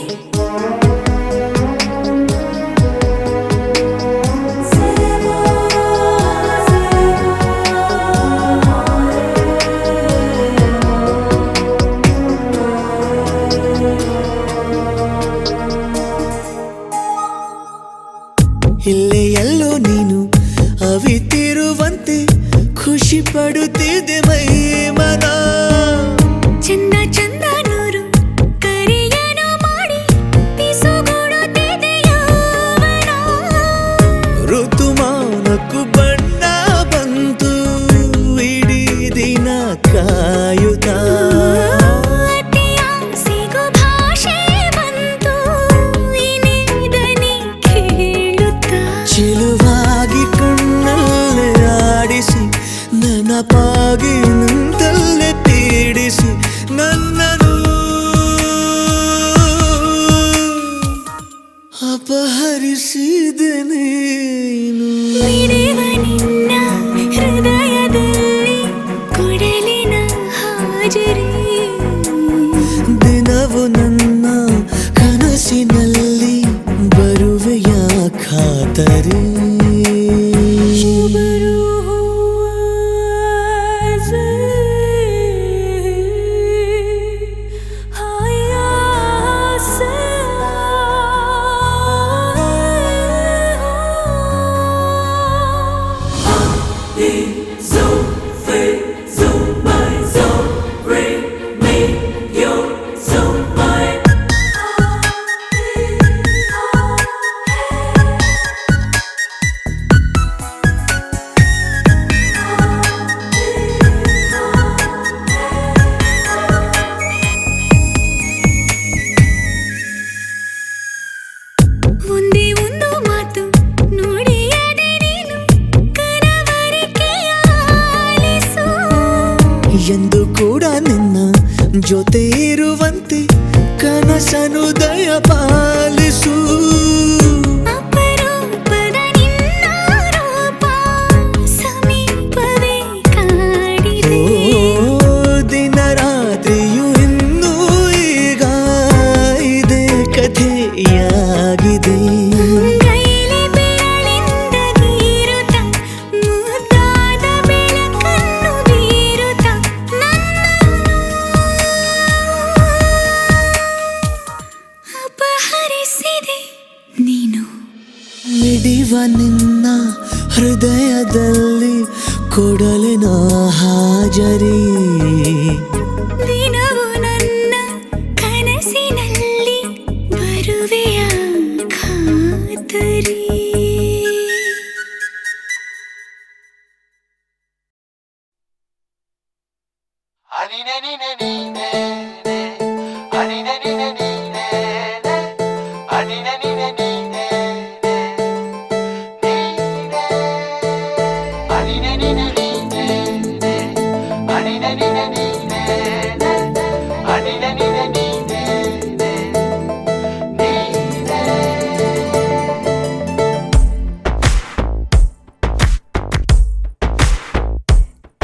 ಇಲ್ಲೇ ಎಲ್ಲೋ ನೀನು ಅವಿತಿರುವಂತೆ ಖುಷಿ ಪಡುತ್ತಿದೆ ಮೈ ಮನ ಚಂದ ಚಂದ ನೂರು ಕರೆಯನು ಮಾಡಿ ಪಿಸುಗುಡುತ್ತಿದೆ ಯೌವನ ಋತುಮಾನಕ್ಕೂ ಬಣ್ಣ ಬಂತು ಇಡೀ ದಿನ ಕಾಯುತ್ತ ಅತಿಯ ಸಿಗು ಭಾಷೆ ಬಂತು ಇನಿ ದನಿ ಕೇಳುತ್ತ ಚೆಲುವಾಗಿ ಕಣ್ಣಲ್ಲೇ ಆಡಿಸಿ ನೆನಪಾಗಿ ನಿಂತಲ್ಲೇ ಪೀಡಿಸಿ ನನ್ನನು ಅಪಹರಿಸಿದೆ ನೀನು ಮಿಡಿವ ನಿನ್ನ ಹೃದಯದಲ್ಲಿ ಕೊಡಲಿನ ಹಾಜರಿ ದಿನವು ನನ್ನ ಕನಸಿನಲ್ಲಿ ಬರುವೆಯ ಖಾತರಿ ಜೀವ ನಿನ್ನ ಹೃದಯದಲ್ಲಿ ಕೊಡಲಿನ ಹಾಜರಿ. ದಿನವು ನನ್ನ ಕನಸಿನಲ್ಲಿ ಬರುವೆಯ ಖಾತರಿ.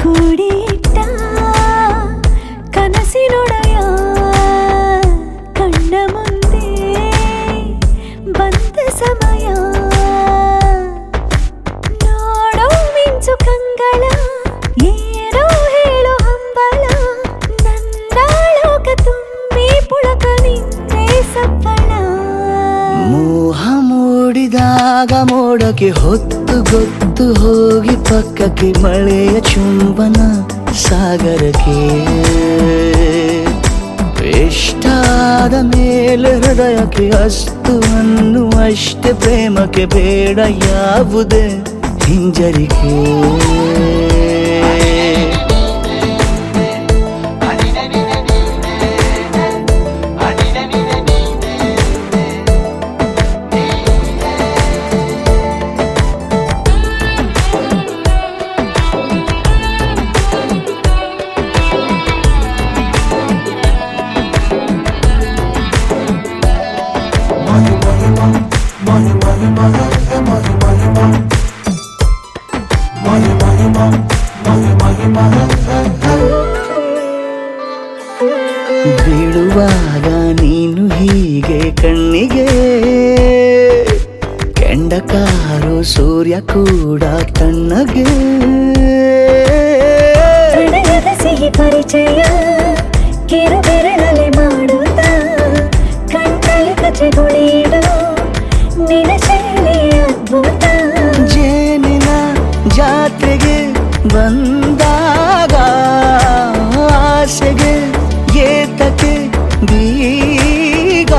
ಕೂಡಿಟ್ಟ ಕನಸಿನೊಡೆಯ ಕಣ್ಣ ಮುಂದೆ ಬಂದ ಸಮಯ. ನೋಡೋ ಮಿಂಚು ಕಂಗಳ ಏನೋ ಹೇಳೋ ಹಂಬಲ. ನನ್ನ ಲೋಕ ತುಂಬಿ ಪುಳಕ ನಿಂದೆ ಸಪ್ಪಳ. ಮೋಹ ಮೂಡಿದಾಗ ಮೋಡಕ್ಕೆ ಹೊತ್ತು ಗೊತ್ತು ಹೋಗಿ ಪಕ್ಕಕ್ಕೆ ಮಳೆಯ ಚುಂಬನ ಸಾಗರಕ್ಕೆ. ಇಷ್ಟಾದ ಮೇಲೆ ಹೃದಯಕ್ಕೆ ಅಸ್ತು ಅನ್ನುವಷ್ಟೇ ಪ್ರೇಮಕ್ಕೆ ಬೇಡ ಯಾವುದೇ ಹಿಂಜರಿಕೆ. ಬೀಳುವಾಗ ನೀನು ಹೀಗೆ ಕಣ್ಣಿಗೆ ಕೆಂಡಕಾರು ಸೂರ್ಯ ಕೂಡ ತಣ್ಣಗೆ. ಹೃದಯದ ಸಿಹಿ ಪರಿಚಯ ಕಿರು ಬೆರಳಲೆ ಮಾಡುತ್ತ ಕಣ್ಣಲ್ಲಿ ಕಚೆಗುಳಿಡು ನಿನ ಶೈಲಿ ಅದ್ಭುತ. ಜೇನಿನ ಜಾತ್ರೆಗೆ ಬಂದಾಗ ಆಸೆಗೆ ಏತಕ್ಕೆ ಬೀಗ.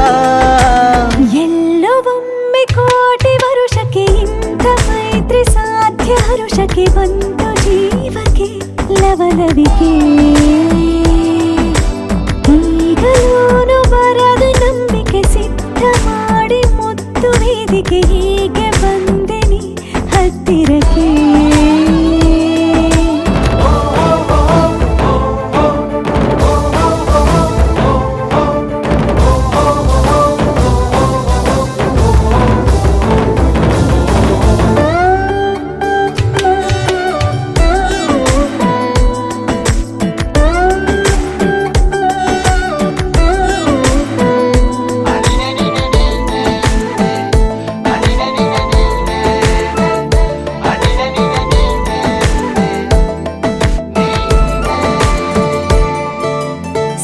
ಎಲ್ಲವೊಮ್ಮೆ ಕೋಟಿ ವರುಷಕ್ಕೆ ಇಂಥ ಮೈತ್ರಿ ಸಾಧ್ಯ. ಹರುಷಕ್ಕೆ ಬಂತು ಜೀವಕ್ಕೆ ಲವಲವಿಕೆ. ಈಗಲೂನು ಬರದ ನಂಬಿಕೆ ಸಿದ್ಧ ಮಾಡಿ ಮುತ್ತು ವೇದಿಕೆ. ಹೀಗೆ ಬಂದೆ ನೀ ಹತ್ತಿರಕ್ಕೆ.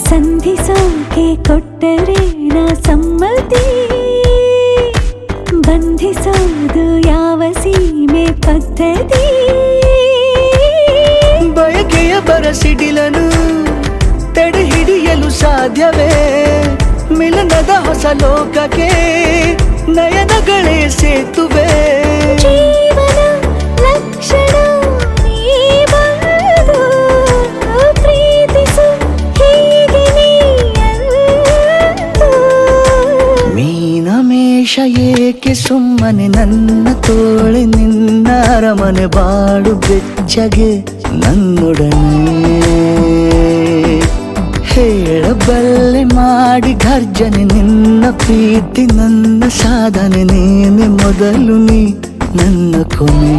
ಸಂಧಿಸೋಕೆ ಕೊಟ್ಟರೆ ನಾ ಸಮ್ಮತಿ. ಬಂಧಿಸೋದು ಯಾವ ಸೀಮೆ ಪದ್ಧತಿ. ಬಯಕೆಯ ಬರಸಿಡಿಲನು ತಡೆ ಹಿಡಿಯಲು ಸಾಧ್ಯವೇ. ಮಿಲನದ ಹೊಸ ಲೋಕಕ್ಕೆ ನಯನಗಳೇ ಸೇತುವೆ. ಜೀವನ ಲಕ್ಷಣ ನೀ ಬಂದು ಪ್ರೀತಿಸು ಹೀಗೆ ನೀಯಂದು. ಮೀನಮೇಷ ಏಕೆ ಸುಮ್ಮನೆ ನನ್ನ ತೋಳೆ ನಿನ್ನ ಅರಮನೆ ಬಾಡು ಬೆಚ್ಚಗೆ ನನ್ನೊಡನೆ. ಹೇಳಬಲ್ಲೆ ಮಾಡಿ ಘರ್ಜನೆ ನಿನ್ನ ಪ್ರೀತಿ ನನ್ನ ಸಾಧನೆ. ನೀನೆ ಮೊದಲು ನೀ ನನ್ನ ಕೊನೆ.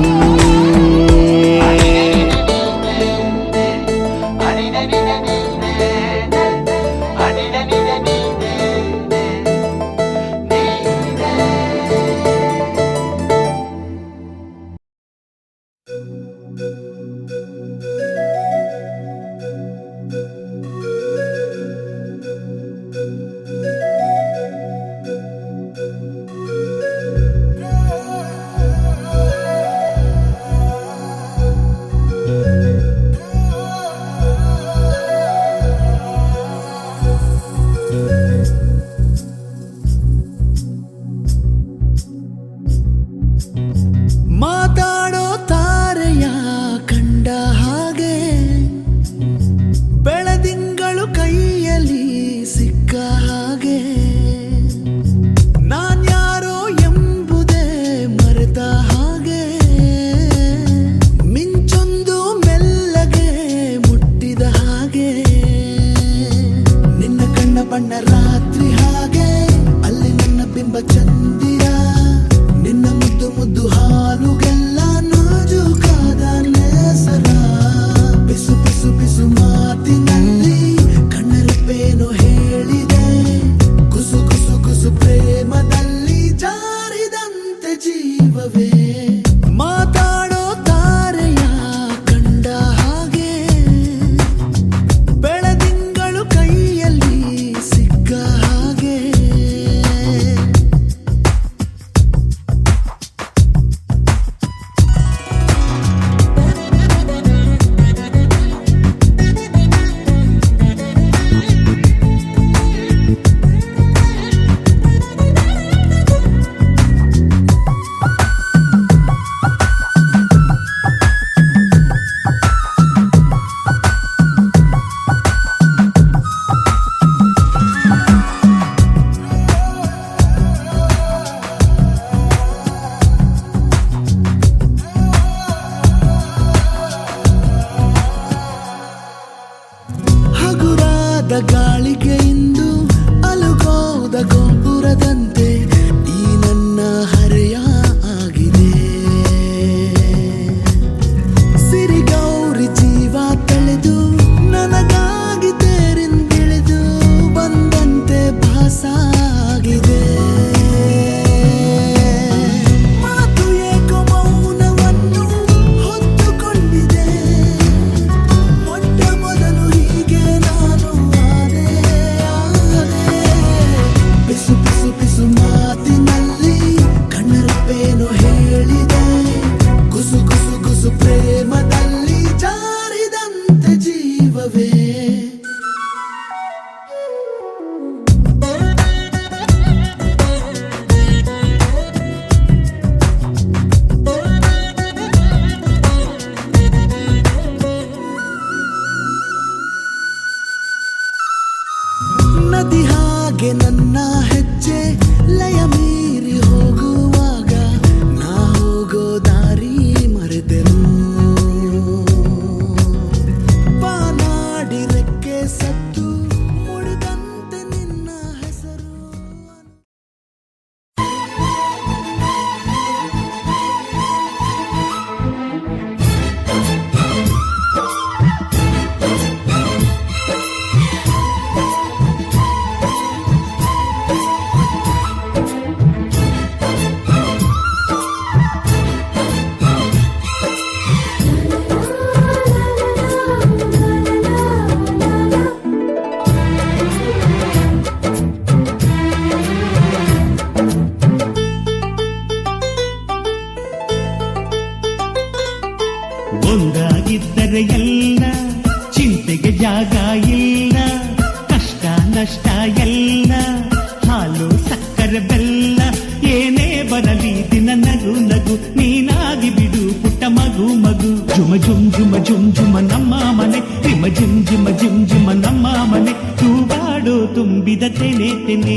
ಝುಮ ಝುಮ್ ಝುಮ ಝುಮ್ ಝುಮ ನಮ್ಮ ಮನೆ ರಿಮ ಝುಮ್ ಝುಮ ಝುಮ್ ಝುಮ ನಮ್ಮ ಮನೆ ತೂಗಾಡೋ ತುಂಬಿದ ತೆನೆ ತೆನೆ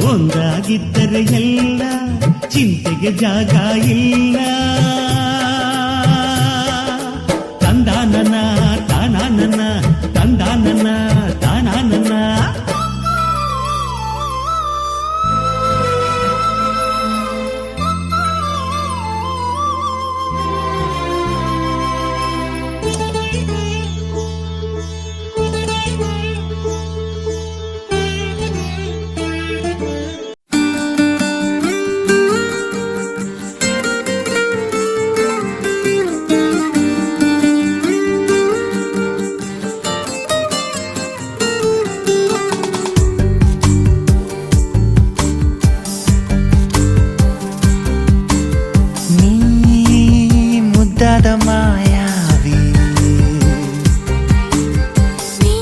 ಒಂದಾಗಿದ್ದರೆ ಎಲ್ಲ ಚಿಂತೆಗೆ ಜಾಗ ಇಲ್ಲ ತಂದಾನನ ತಾನಾನನ ತಂದಾನನ ತಾನಾನನ ಮುದ್ದಾದ ಮಾಯಾವಿ ನೀ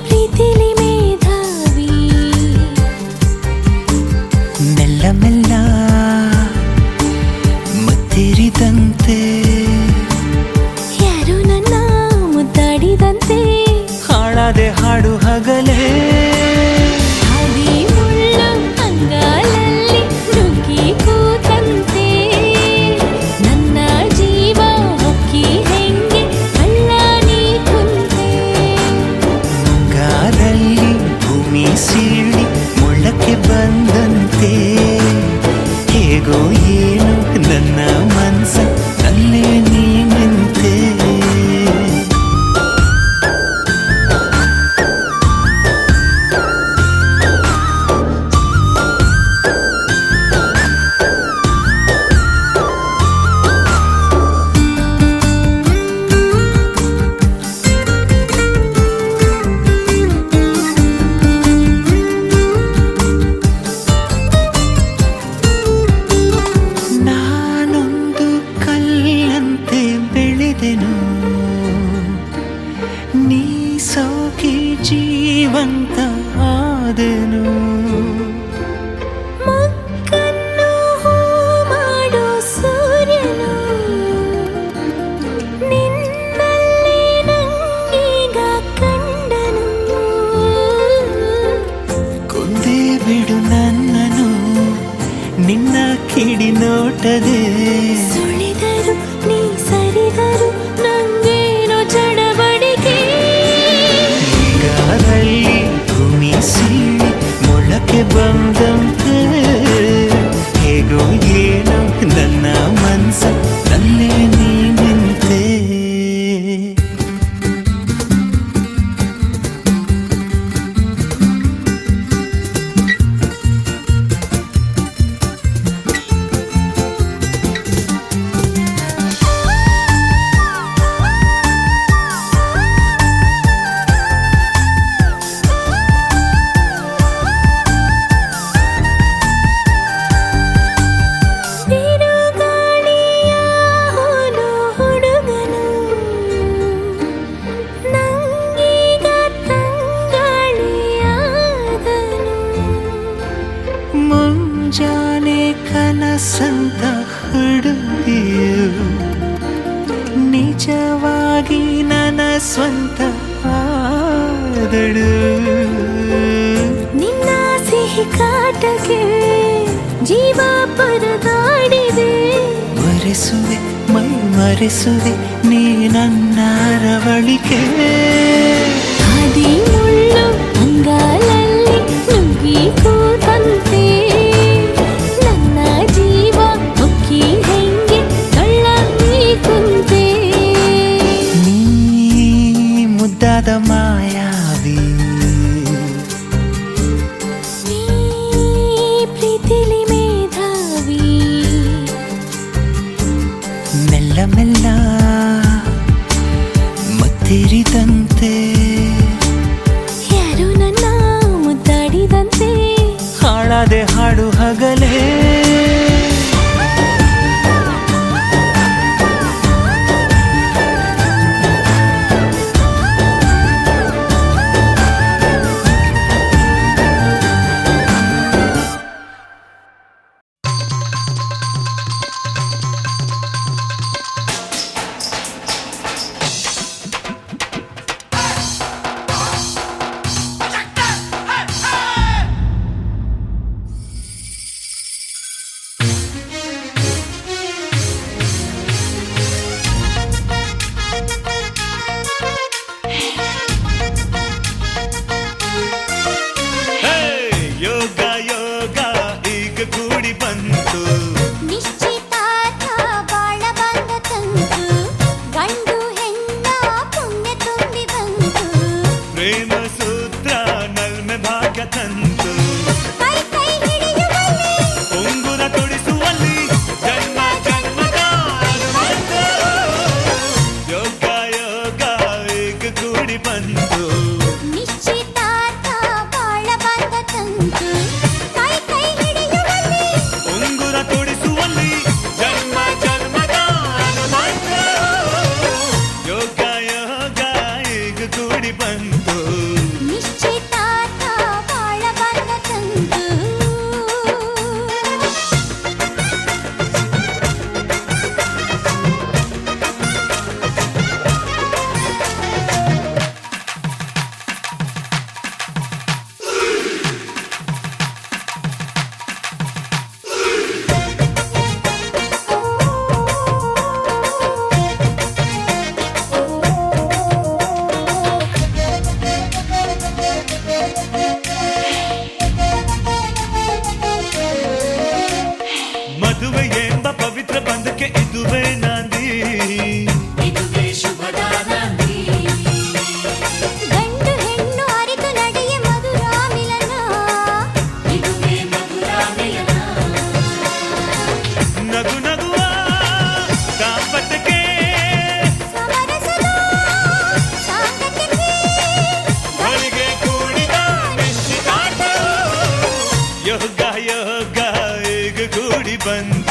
ಪ್ರೀತಿಲಿ ಮೇಧಾವಿ ಮೆಲ್ಲ ಮೆಲ್ಲ ಮತ್ತಿರಿದಂತೆ ಯಾರು ನನ್ನ ಮುದ್ದಾಡಿದಂತೆ ಹಾಡಾದೆ ಹಾಡು ಹಗಲೇ ಹಾದಿ ಮುಳ್ಳು ಅಂಗಾಲಲ್ಲಿ ನುಗ್ಗಿ ಕೂತಂತೆ ನನ್ನ ಜೀವ ಹೊಕ್ಕಿ ಹೆಂಗೆ ಕಳ್ಳ ನೀ ಕುಂತೆ ಮುಂಗಾರಲ್ಲಿ ಭೂಮಿ ಸೀಳಿ ಮೊಳಕ್ಕೆ ಬಂದಂತೆ ಹೇಗೋ ಏನು ನನ್ನ ಮನಸ ಅಲ್ಲೇ ನೀ ನಿಂತೆ ನಾನೊಂದು ಕಲ್ಲಂತೆ ಬೆಳೆದೆನು ನೀ ಸೋಕಿ ಜೀವಂತ ಆದೆನು ಮಕ್ಕನ್ನು ಹೂ ಮಾಡೋ ಸೂರ್ಯನು ನಿನ್ನಲ್ಲಿ ನಂಗೀಗ ಕಂಡನು ಕೊಂದೇ ಬಿಡು ನನ್ನನು ನಿನ್ನ ಕಿಡಿ ನೋಟದೆ ಸುಳಿದರು ನೀ ಸರಿದರು ನಂಗೇನೋ ಚಡಬಡಿಕೆ ಈಗಾರಲ್ಲಿ ಭೂಮಿ ಸೀಳಿ ಮೊಳಕೆ ಬಂದಂತೆ ಹೇಗೋ ಏನೋ ನನ್ನ ಮನಸ ಅಲ್ಲೇ ನೀ ನಿಂತೆ ಬಿರುಗಾಳಿಯ ಹೋಲು ಹುಡುಗನು ನಂಗೀಗ ತಂಗಾಳಿಯಾದನು ಮುಂಜಾನೆ ಕನಸಂತ ಹುಡುಗಿಯು ನಿಜವಾಗಿ ನನ್ನ ಸ್ವಂತ ಆದಳು ನಿನ್ನ ಸಿಹಿ ಕಾಟಕ್ಕೆ ಜೀವ ಪರದಾಡಿದೆ ಮರೆಸುವೆ ಮೈ ಮರೆಸುವೆ ನೀ ನನ್ನ ರವಳಿಕೆ ಹಾದಿ ಮುಳ್ಳು ಅಂಗಾಲಲ್ಲಿ ನುಗ್ಗಿ ಕೂತಂತೆ ನನ್ನ ಜೀವ ಹೊಕ್ಕಿ ಹೆಂಗೆ ಕಳ್ಳ ನೀ ಕುಂತೆ ನೀ ಮುದ್ದಾದ ಮಾಯಾವಿ ನೀ ಪ್ರೀತಿಲಿ ಮೇಧಾವಿ ಮೆಲ್ಲ ಮೆಲ್ಲ ಮತ್ತಿರಿದಂತೆ ಯಾರು ನನ್ನ ಮುದ್ದಾಡಿದಂತೆ ಹಾಡಾದೆ ಹಾಡು ಹಗಲೇ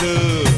ಮಾಡು